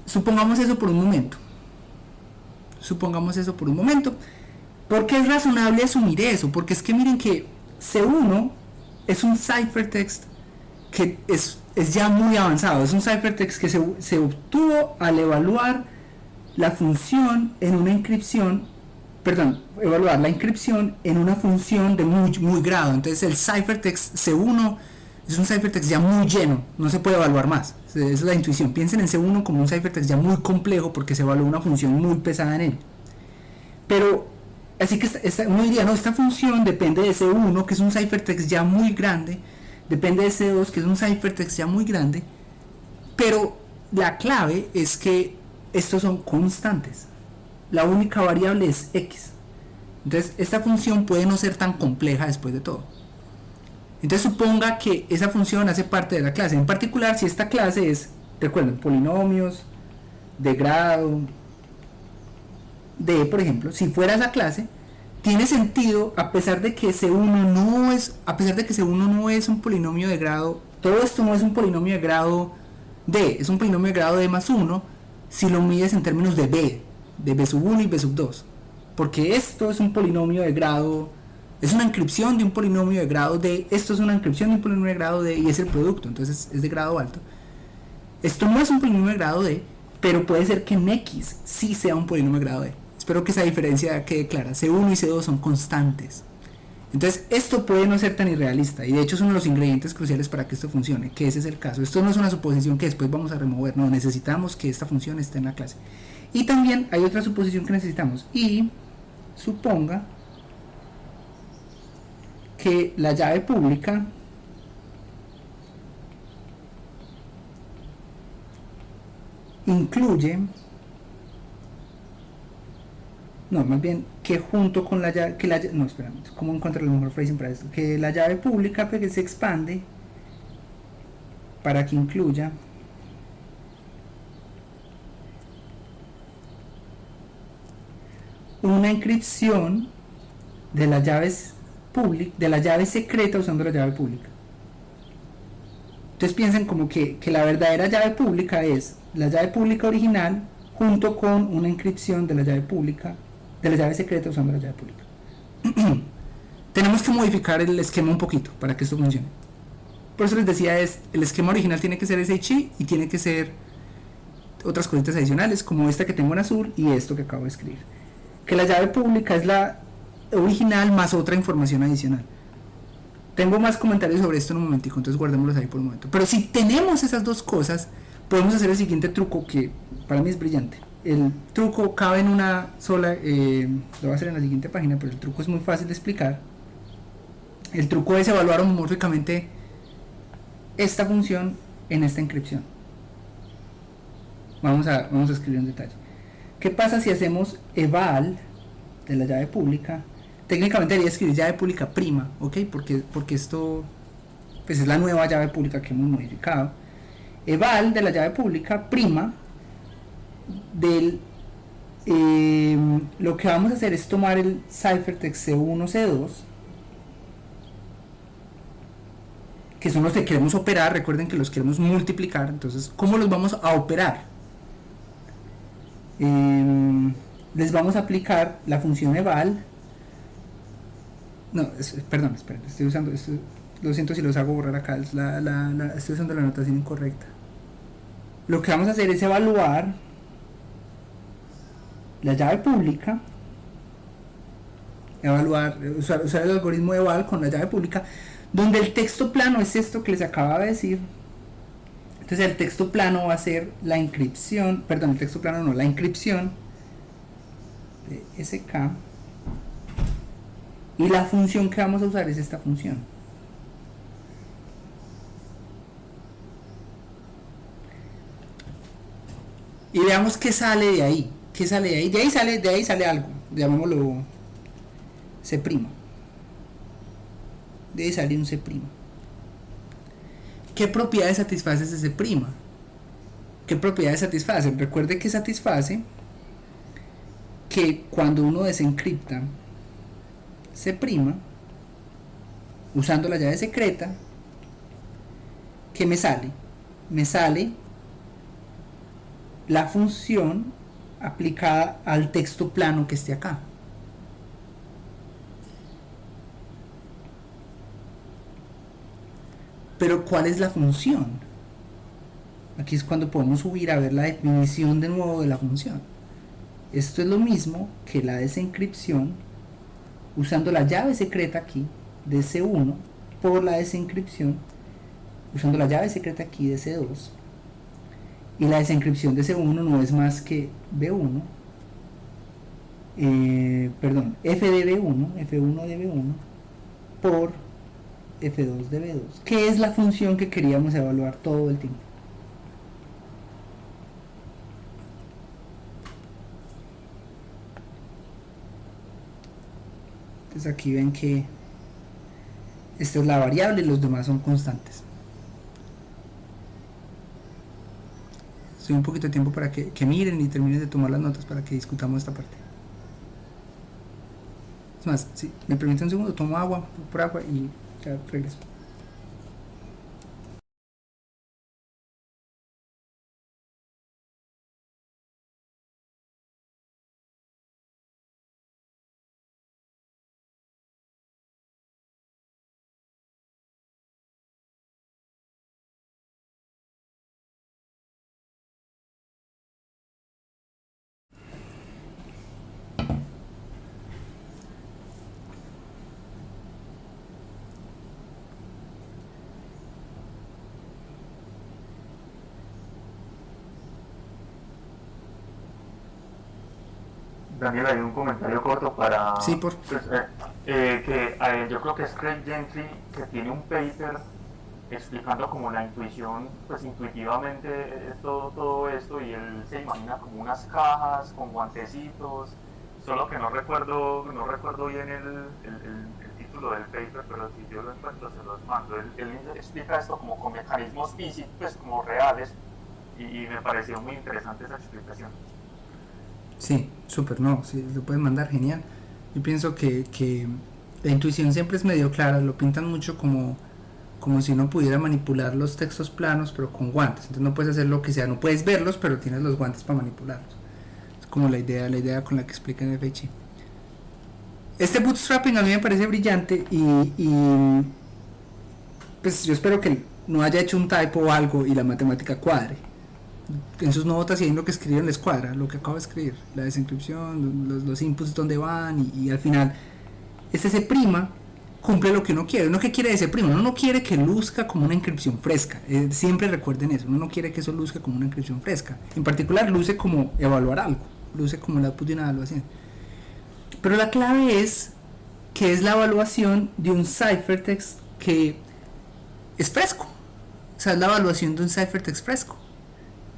Supongamos eso por un momento. ¿Por qué es razonable asumir eso? Porque es que miren que C1 es un ciphertext que es ya muy avanzado. Es un ciphertext que se obtuvo al evaluar la función en una inscripción, evaluar la inscripción en una función de muy grado. Entonces el ciphertext C1 es un ciphertext ya muy lleno, no se puede evaluar más. Esa es la intuición. Piensen en C1 como un ciphertext ya muy complejo porque se evaluó una función muy pesada en él. Pero, así que uno diría, no, esta función depende de C1, que es un ciphertext ya muy grande, depende de C2, que es un ciphertext ya muy grande, pero la clave es que estos son constantes. La única variable es X. Entonces, esta función puede no ser tan compleja después de todo. Entonces suponga que esa función hace parte de la clase. En particular, si esta clase es, recuerden, polinomios de grado D, por ejemplo, si fuera esa clase, tiene sentido a pesar de que C1 no es un polinomio de grado, todo esto no es un polinomio de grado D, es un polinomio de grado D más 1 si lo mides en términos de B sub 1 y B sub 2, porque esto es un polinomio de grado, es una inscripción de un polinomio de grado D, esto es una inscripción de un polinomio de grado D y es el producto, entonces es de grado alto. Esto no es un polinomio de grado D, pero puede ser que en X sí sea un polinomio de grado D. Espero que esa diferencia quede clara. C1 y C2 son constantes. Entonces esto puede no ser tan irrealista, y de hecho es uno de los ingredientes cruciales para que esto funcione, que ese es el caso. Esto no es una suposición que después vamos a remover, no, necesitamos que esta función esté en la clase. Y también hay otra suposición que necesitamos, y suponga que la llave pública incluye, no, más bien que junto con la llave, no, espera, ¿cómo encontrar el mejor phrasing para esto? Que la llave pública pues, se expande para que incluya una inscripción de las llaves de la llave secreta usando la llave pública. Entonces piensen como que la verdadera llave pública es la llave pública original junto con una inscripción de la llave pública, de la llave secreta usando la llave pública. Tenemos que modificar el esquema un poquito para que esto funcione. Por eso les decía, el esquema original tiene que ser SHI y tiene que ser otras cositas adicionales como esta que tengo en azul y esto que acabo de escribir. Que la llave pública es la original más otra información adicional. Tengo más comentarios sobre esto en un momentico, entonces guardémoslos ahí por un momento. Pero si tenemos esas dos cosas, podemos hacer el siguiente truco que para mí es brillante. El truco cabe en una sola, lo voy a hacer en la siguiente página, pero el truco es muy fácil de explicar. El truco es evaluar homomórficamente esta función en esta inscripción. Vamos a escribir en detalle. ¿Qué pasa si hacemos eval de la llave pública? Técnicamente debería escribir llave pública prima, ¿ok? Porque esto pues es la nueva llave pública que hemos modificado. Eval de la llave pública prima del lo que vamos a hacer es tomar el ciphertext C1, C2, que son los que queremos operar. Recuerden que los queremos multiplicar. Entonces, ¿cómo los vamos a operar? Les vamos a aplicar la función eval. No, perdón, esperen, estoy usando esto. Lo siento si los hago borrar acá, estoy usando la notación incorrecta. Lo que vamos a hacer es evaluar la llave pública, usar el algoritmo de eval con la llave pública, donde el texto plano es esto que les acababa de decir. Entonces el texto plano va a ser la inscripción, perdón, el texto plano no, la inscripción de SK, y la función que vamos a usar es esta función. Y veamos qué sale de ahí. ¿Qué sale de ahí? De ahí sale algo. Llamémoslo C'. De ahí sale un C'. ¿Qué propiedades satisface ese C'? ¿Qué propiedades satisface? Recuerde que satisface que cuando uno desencripta C', usando la llave secreta, ¿qué me sale? Me sale la función aplicada al texto plano que esté acá. Pero ¿cuál es la función? Aquí es cuando podemos subir a ver la definición de nuevo de la función. Esto es lo mismo que la desencripción usando la llave secreta aquí de C1 por la desencripción usando la llave secreta aquí de C2, y la desencripción de C1 no es más que B1, F de B1, F1 de B1 por F2 de B2, que es la función que queríamos evaluar todo el tiempo. Entonces aquí ven que esta es la variable y los demás son constantes. Estoy un poquito de tiempo para que miren y terminen de tomar las notas para que discutamos esta parte. Es más, si me permiten un segundo, tomo agua por agua y ya regreso. Daniel, hay un comentario corto para... Sí, por... Pues, yo creo que es Craig Gentry que tiene un paper explicando como la intuición, pues intuitivamente todo esto, y él se imagina como unas cajas con guantecitos, solo que no recuerdo bien el título del paper, pero si yo lo encuentro se los mando. Él explica esto como con mecanismos físicos, pues como reales, y me pareció muy interesante esa explicación. Sí, súper, no, sí, lo pueden mandar, genial. Yo pienso que la intuición siempre es medio clara, lo pintan mucho como si uno pudiera manipular los textos planos, pero con guantes. Entonces no puedes hacer lo que sea, no puedes verlos, pero tienes los guantes para manipularlos. Es como la idea con la que explican el FHI. Este bootstrapping a mí me parece brillante y pues yo espero que no haya hecho un typo o algo y la matemática cuadre. En sus notas y en lo que escribieron les cuadra lo que acabo de escribir, la desencripción, los inputs donde van y al final este C' cumple lo que uno quiere. ¿Uno qué quiere de C'? Uno no quiere que luzca como una inscripción fresca, siempre recuerden eso, uno no quiere que eso luzca como una inscripción fresca, en particular luce como evaluar algo, luce como el output de una evaluación, pero la clave es que es la evaluación de un ciphertext que es fresco, o sea, es la evaluación de un ciphertext fresco,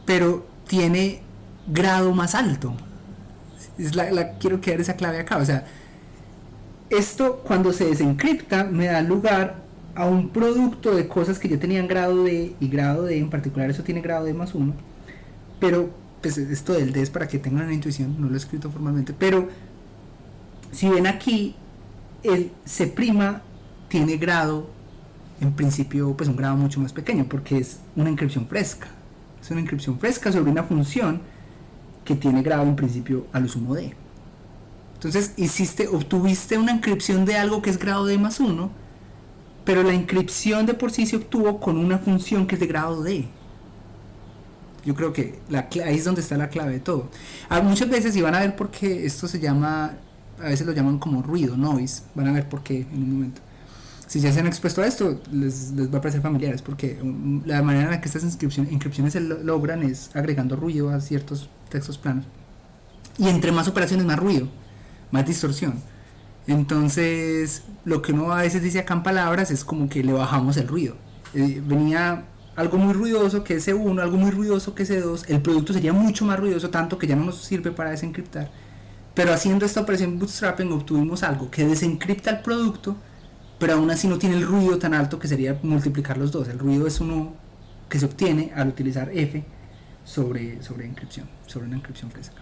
pero tiene grado más alto. Quiero quedar esa clave acá. O sea, esto cuando se desencripta me da lugar a un producto de cosas que ya tenían grado D y grado D, en particular eso tiene grado D más 1, pero pues esto del D es para que tengan una intuición, no lo he escrito formalmente, pero si ven aquí el C' tiene grado en principio pues un grado mucho más pequeño porque es una inscripción fresca. Es una inscripción fresca sobre una función que tiene grado en principio a lo sumo D. Entonces obtuviste una inscripción de algo que es grado D más 1, pero la encripción de por sí se obtuvo con una función que es de grado D. Yo creo que ahí es donde está la clave de todo. Muchas veces, y van a ver por qué esto se llama, a veces lo llaman como ruido, noise, van a ver por qué en un momento. Si ya se han expuesto a esto, les va a parecer familiares, porque la manera en la que estas encripciones se logran es agregando ruido a ciertos textos planos. Y entre más operaciones, más ruido, más distorsión. Entonces, lo que uno a veces dice acá en palabras es como que le bajamos el ruido. Venía algo muy ruidoso que es C1, algo muy ruidoso que es C2, el producto sería mucho más ruidoso, tanto que ya no nos sirve para desencriptar. Pero haciendo esta operación bootstrapping obtuvimos algo que desencripta el producto, pero aún así no tiene el ruido tan alto que sería multiplicar los dos. El ruido es uno que se obtiene al utilizar F sobre encripción, sobre una encripción que es acá.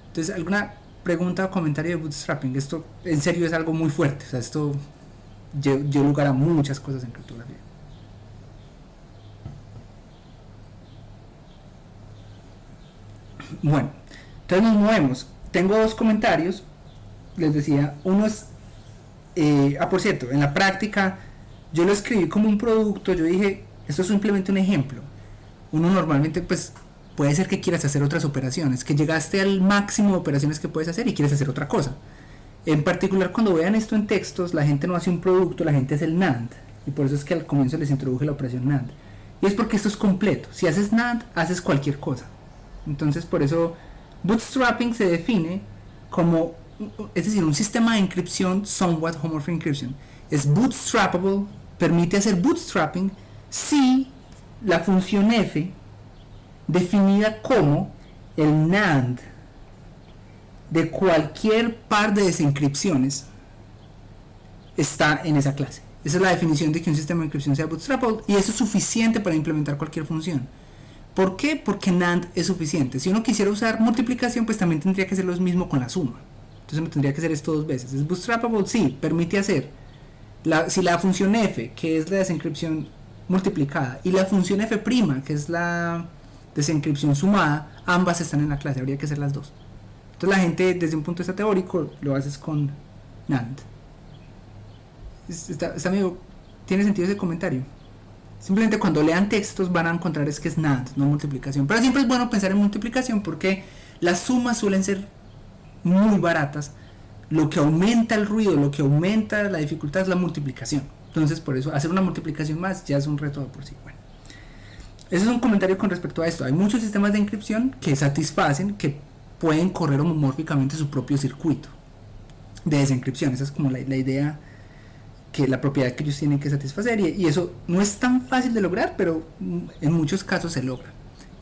Entonces, ¿alguna pregunta o comentario de bootstrapping? Esto en serio es algo muy fuerte, o sea, esto dio lugar a muchas cosas en criptografía. Bueno, entonces nos movemos. Tengo dos comentarios, les decía, uno es, por cierto, en la práctica yo lo escribí como un producto, yo dije, esto es simplemente un ejemplo. Uno normalmente pues puede ser que quieras hacer otras operaciones, que llegaste al máximo de operaciones que puedes hacer y quieres hacer otra cosa. En particular, cuando vean esto en textos, la gente no hace un producto, la gente hace el NAND, y por eso es que al comienzo les introduje la operación NAND. Y es porque esto es completo. Si haces NAND, haces cualquier cosa. Entonces, por eso bootstrapping se define como, es decir, un sistema de encripción somewhat homomorphic encryption. Es bootstrappable, permite hacer bootstrapping si la función F, definida como el NAND de cualquier par de desencripciones, está en esa clase. Esa es la definición de que un sistema de encripción sea bootstrappable, y eso es suficiente para implementar cualquier función. ¿Por qué? Porque NAND es suficiente. Si uno quisiera usar multiplicación, pues también tendría que hacer lo mismo con la suma. Entonces uno tendría que hacer esto dos veces. ¿Es bootstrappable? Sí, permite hacer. Si la función f, que es la desencripción multiplicada, y la función f', que es la desencripción sumada, ambas están en la clase, habría que hacer las dos. Entonces la gente, desde un punto de vista teórico, lo haces con NAND. Está medio, ¿tiene sentido ese comentario? Simplemente cuando lean textos van a encontrar es que es NAND, no multiplicación. Pero siempre es bueno pensar en multiplicación porque las sumas suelen ser muy baratas. Lo que aumenta el ruido, lo que aumenta la dificultad es la multiplicación. Entonces, por eso hacer una multiplicación más ya es un reto de por sí. Bueno, ese es un comentario con respecto a esto. Hay muchos sistemas de encripción que satisfacen, que pueden correr homomórficamente su propio circuito de desencripción. Esa es como la idea, que la propiedad que ellos tienen que satisfacer, y eso no es tan fácil de lograr, pero en muchos casos se logra.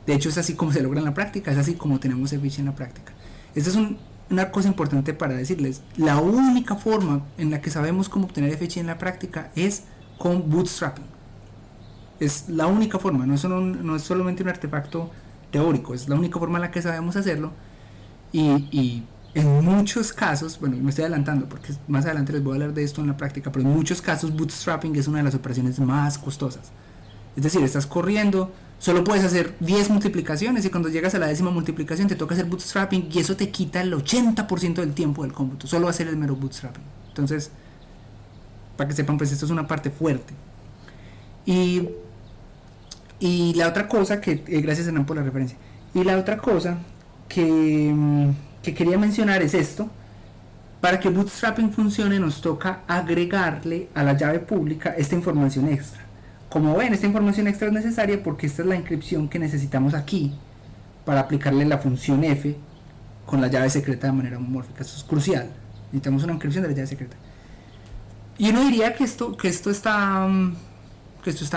De hecho, es así como se logra en la práctica, es así como tenemos FHI en la práctica. Esta es una cosa importante para decirles: la única forma en la que sabemos cómo obtener FHI en la práctica es con bootstrapping. Es la única forma, no es solamente un artefacto teórico, es la única forma en la que sabemos hacerlo, y en muchos casos, bueno, me estoy adelantando porque más adelante les voy a hablar de esto en la práctica, pero en muchos casos bootstrapping es una de las operaciones más costosas. Es decir, estás corriendo, solo puedes hacer 10 multiplicaciones, y cuando llegas a la 10ª multiplicación te toca hacer bootstrapping, y eso te quita el 80% del tiempo del cómputo, solo hacer el mero bootstrapping. Entonces, para que sepan, pues esto es una parte fuerte. Y la otra cosa que, gracias Hernán por la referencia, y la otra cosa que quería mencionar es esto: para que bootstrapping funcione nos toca agregarle a la llave pública esta información extra. Como ven, esta información extra es necesaria porque esta es la encripción que necesitamos aquí para aplicarle la función f con la llave secreta de manera homomórfica. Esto es crucial, necesitamos una encripción de la llave secreta. Y uno diría que esto está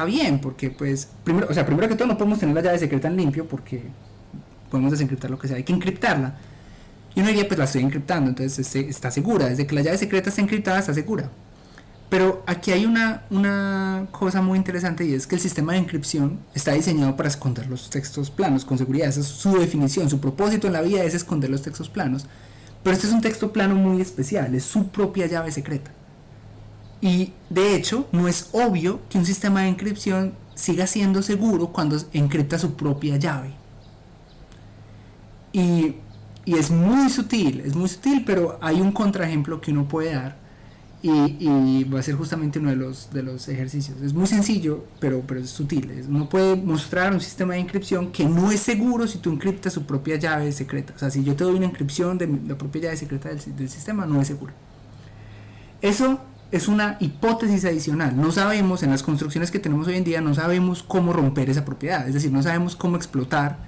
bien, porque pues primero que todo no podemos tener la llave secreta en limpio porque podemos desencriptar lo que sea, hay que encriptarla. Y uno diría, pues la estoy encriptando, entonces está segura. Desde que la llave secreta está encriptada, está segura. Pero aquí hay una cosa muy interesante, y es que el sistema de encripción está diseñado para esconder los textos planos con seguridad. Esa es su definición, su propósito en la vida es esconder los textos planos. Pero este es un texto plano muy especial, es su propia llave secreta. Y de hecho, no es obvio que un sistema de encripción siga siendo seguro cuando encripta su propia llave. Y es muy sutil, pero hay un contraejemplo que uno puede dar, y va a ser justamente uno de los ejercicios. Es muy sencillo, pero es sutil. Uno puede mostrar un sistema de encripción que no es seguro si tú encriptas su propia llave secreta. O sea, si yo te doy una encripción de la propia llave secreta del sistema, no es seguro. Eso es una hipótesis adicional. No sabemos, en las construcciones que tenemos hoy en día, no sabemos cómo romper esa propiedad. Es decir, no sabemos cómo explotar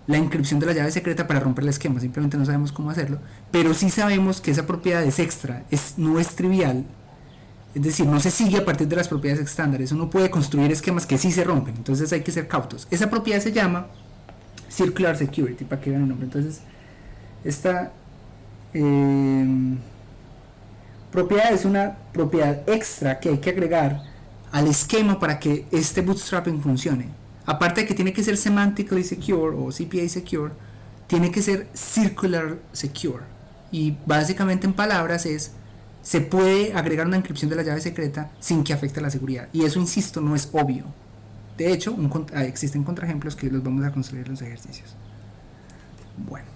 la encripción de la llave secreta para romper el esquema, simplemente no sabemos cómo hacerlo, pero sí sabemos que esa propiedad es extra, no es trivial, es decir, no se sigue a partir de las propiedades estándares, uno puede construir esquemas que sí se rompen, entonces hay que ser cautos. Esa propiedad se llama Circular Security, para que vean el nombre. Entonces, esta propiedad es una propiedad extra que hay que agregar al esquema para que este bootstrapping funcione. Aparte de que tiene que ser semantically secure o CPA secure, tiene que ser circular secure. Y básicamente en palabras se puede agregar una encripción de la llave secreta sin que afecte la seguridad. Y eso, insisto, no es obvio. De hecho, existen contraejemplos que los vamos a construir en los ejercicios. Bueno.